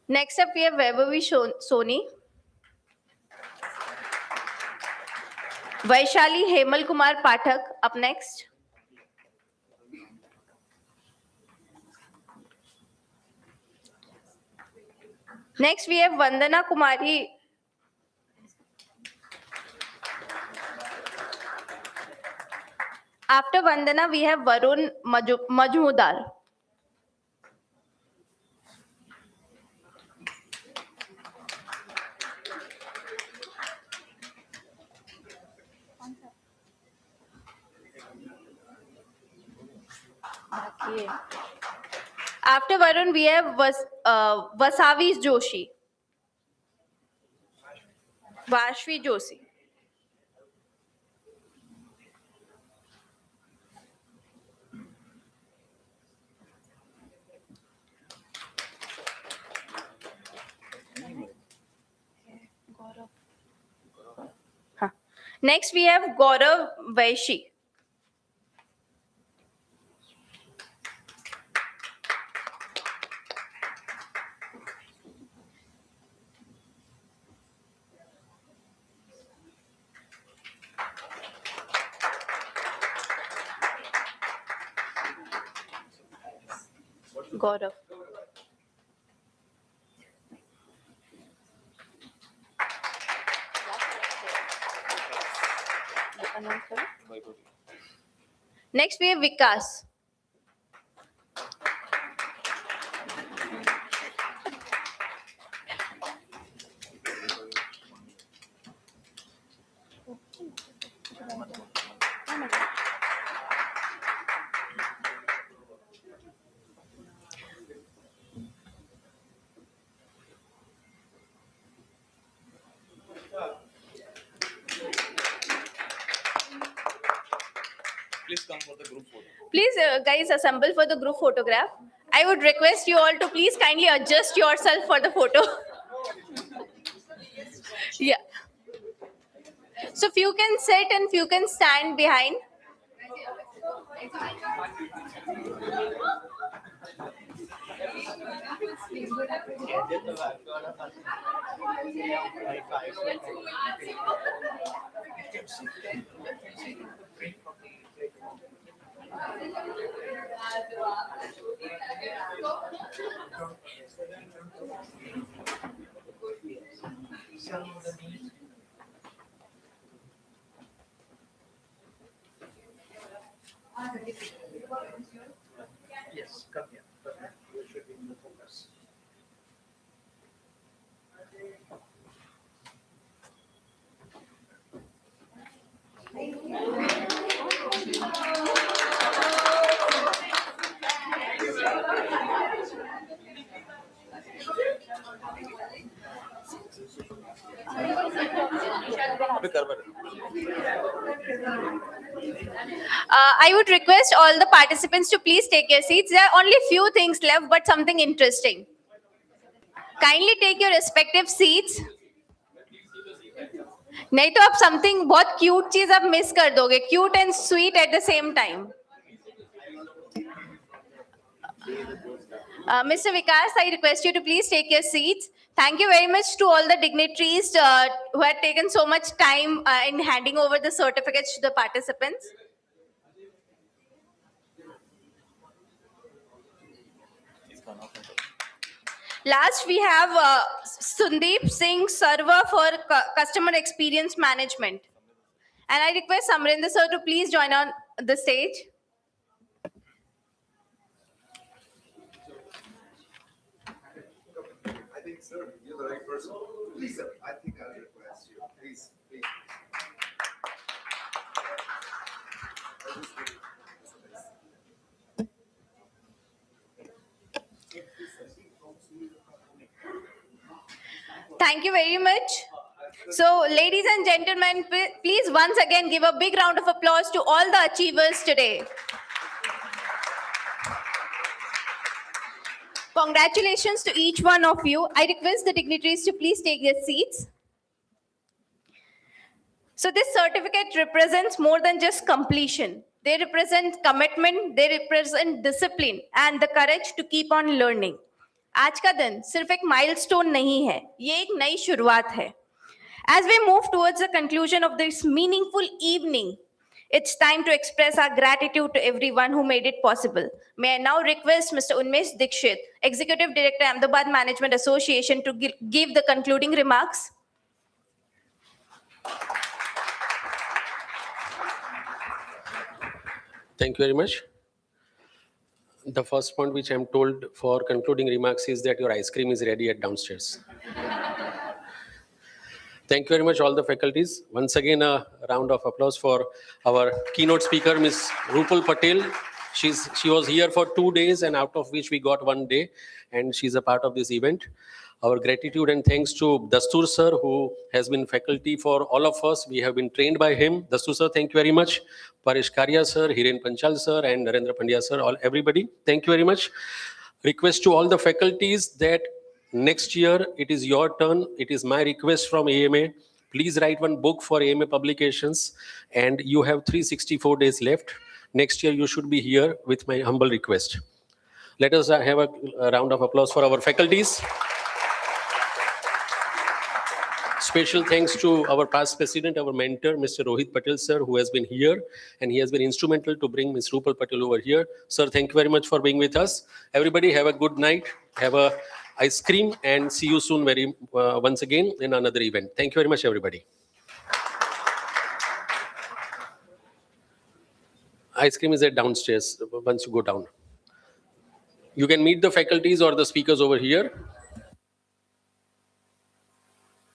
Next up, we have Vaibhavi Soni. Vaishali Hemal Kumar Pathak up next. Next, we have Vandana Kumari. After Vandana, we have Varun Majmudar. After Varun, we have Vasavi Joshi. Vashvi Joshi. Next, we have Gaurav Vaishi. Gaurav. Next, we have Vikas. Please come for the group photo. Please, guys, assemble for the group photograph. I would request you all to please kindly adjust yourself for the photo. Yeah. So few can sit and few can stand behind. Yes, come here. You should be in the focus. I would request all the participants to please take your seats. There are only few things left, but something interesting. Kindly take your respective seats. नहीं तो आप something बहुत cute चीज आप miss कर दोगे. Cute and sweet at the same time. Mr. Vikas, I request you to please take your seats. Thank you very much to all the dignitaries who had taken so much time in handing over the certificates to the participants. Last, we have Sundeep Singh Sarva for Customer Experience Management. And I request Samrinder sir to please join on the stage. I think, sir, you're the right person. Please, sir, I think I'll request you. Please, please. Thank you very much. So, ladies and gentlemen, please once again give a big round of applause to all the achievers today. Congratulations to each one of you. I request the dignitaries to please take their seats. So this certificate represents more than just completion. They represent commitment, they represent discipline and the courage to keep on learning. आज का दिन सिर्फ एक milestone नहीं है, ये एक नई शुरुआत है. As we move towards the conclusion of this meaningful evening, it's time to express our gratitude to everyone who made it possible. May I now request Mr. Unmesh Dikshit, Executive Director, Ahmedabad Management Association, to give the concluding remarks. Thank you very much. The first point which I'm told for concluding remarks is that your ice cream is ready at downstairs. Thank you very much, all the faculties. Once again, a round of applause for our keynote speaker, Ms. Rupal Patel. She was here for 2 days, and out of which we got 1 day, and she's a part of this event. Our gratitude and thanks to Dastur sir, who has been faculty for all of us. We have been trained by him. Dastur sir, thank you very much. Paresh Karia sir, Hiren Panchal sir, and Narendra Pandya sir, everybody, thank you very much. Request to all the faculties that next year it is your turn. It is my request from AMA. Please write one book for AMA publications, and you have 364 days left. Next year you should be here with my humble request. Let us have a round of applause for our faculties. Special thanks to our past president, our mentor, Mr. Rohit Patel, sir, who has been here, and he has been instrumental to bring Ms. Rupal Patel over here. Sir, thank you very much for being with us. Everybody have a good night, have a ice cream, and see you soon once again in another event. Thank you very much, everybody. Ice cream is at downstairs once you go down. You can meet the faculties or the speakers over here.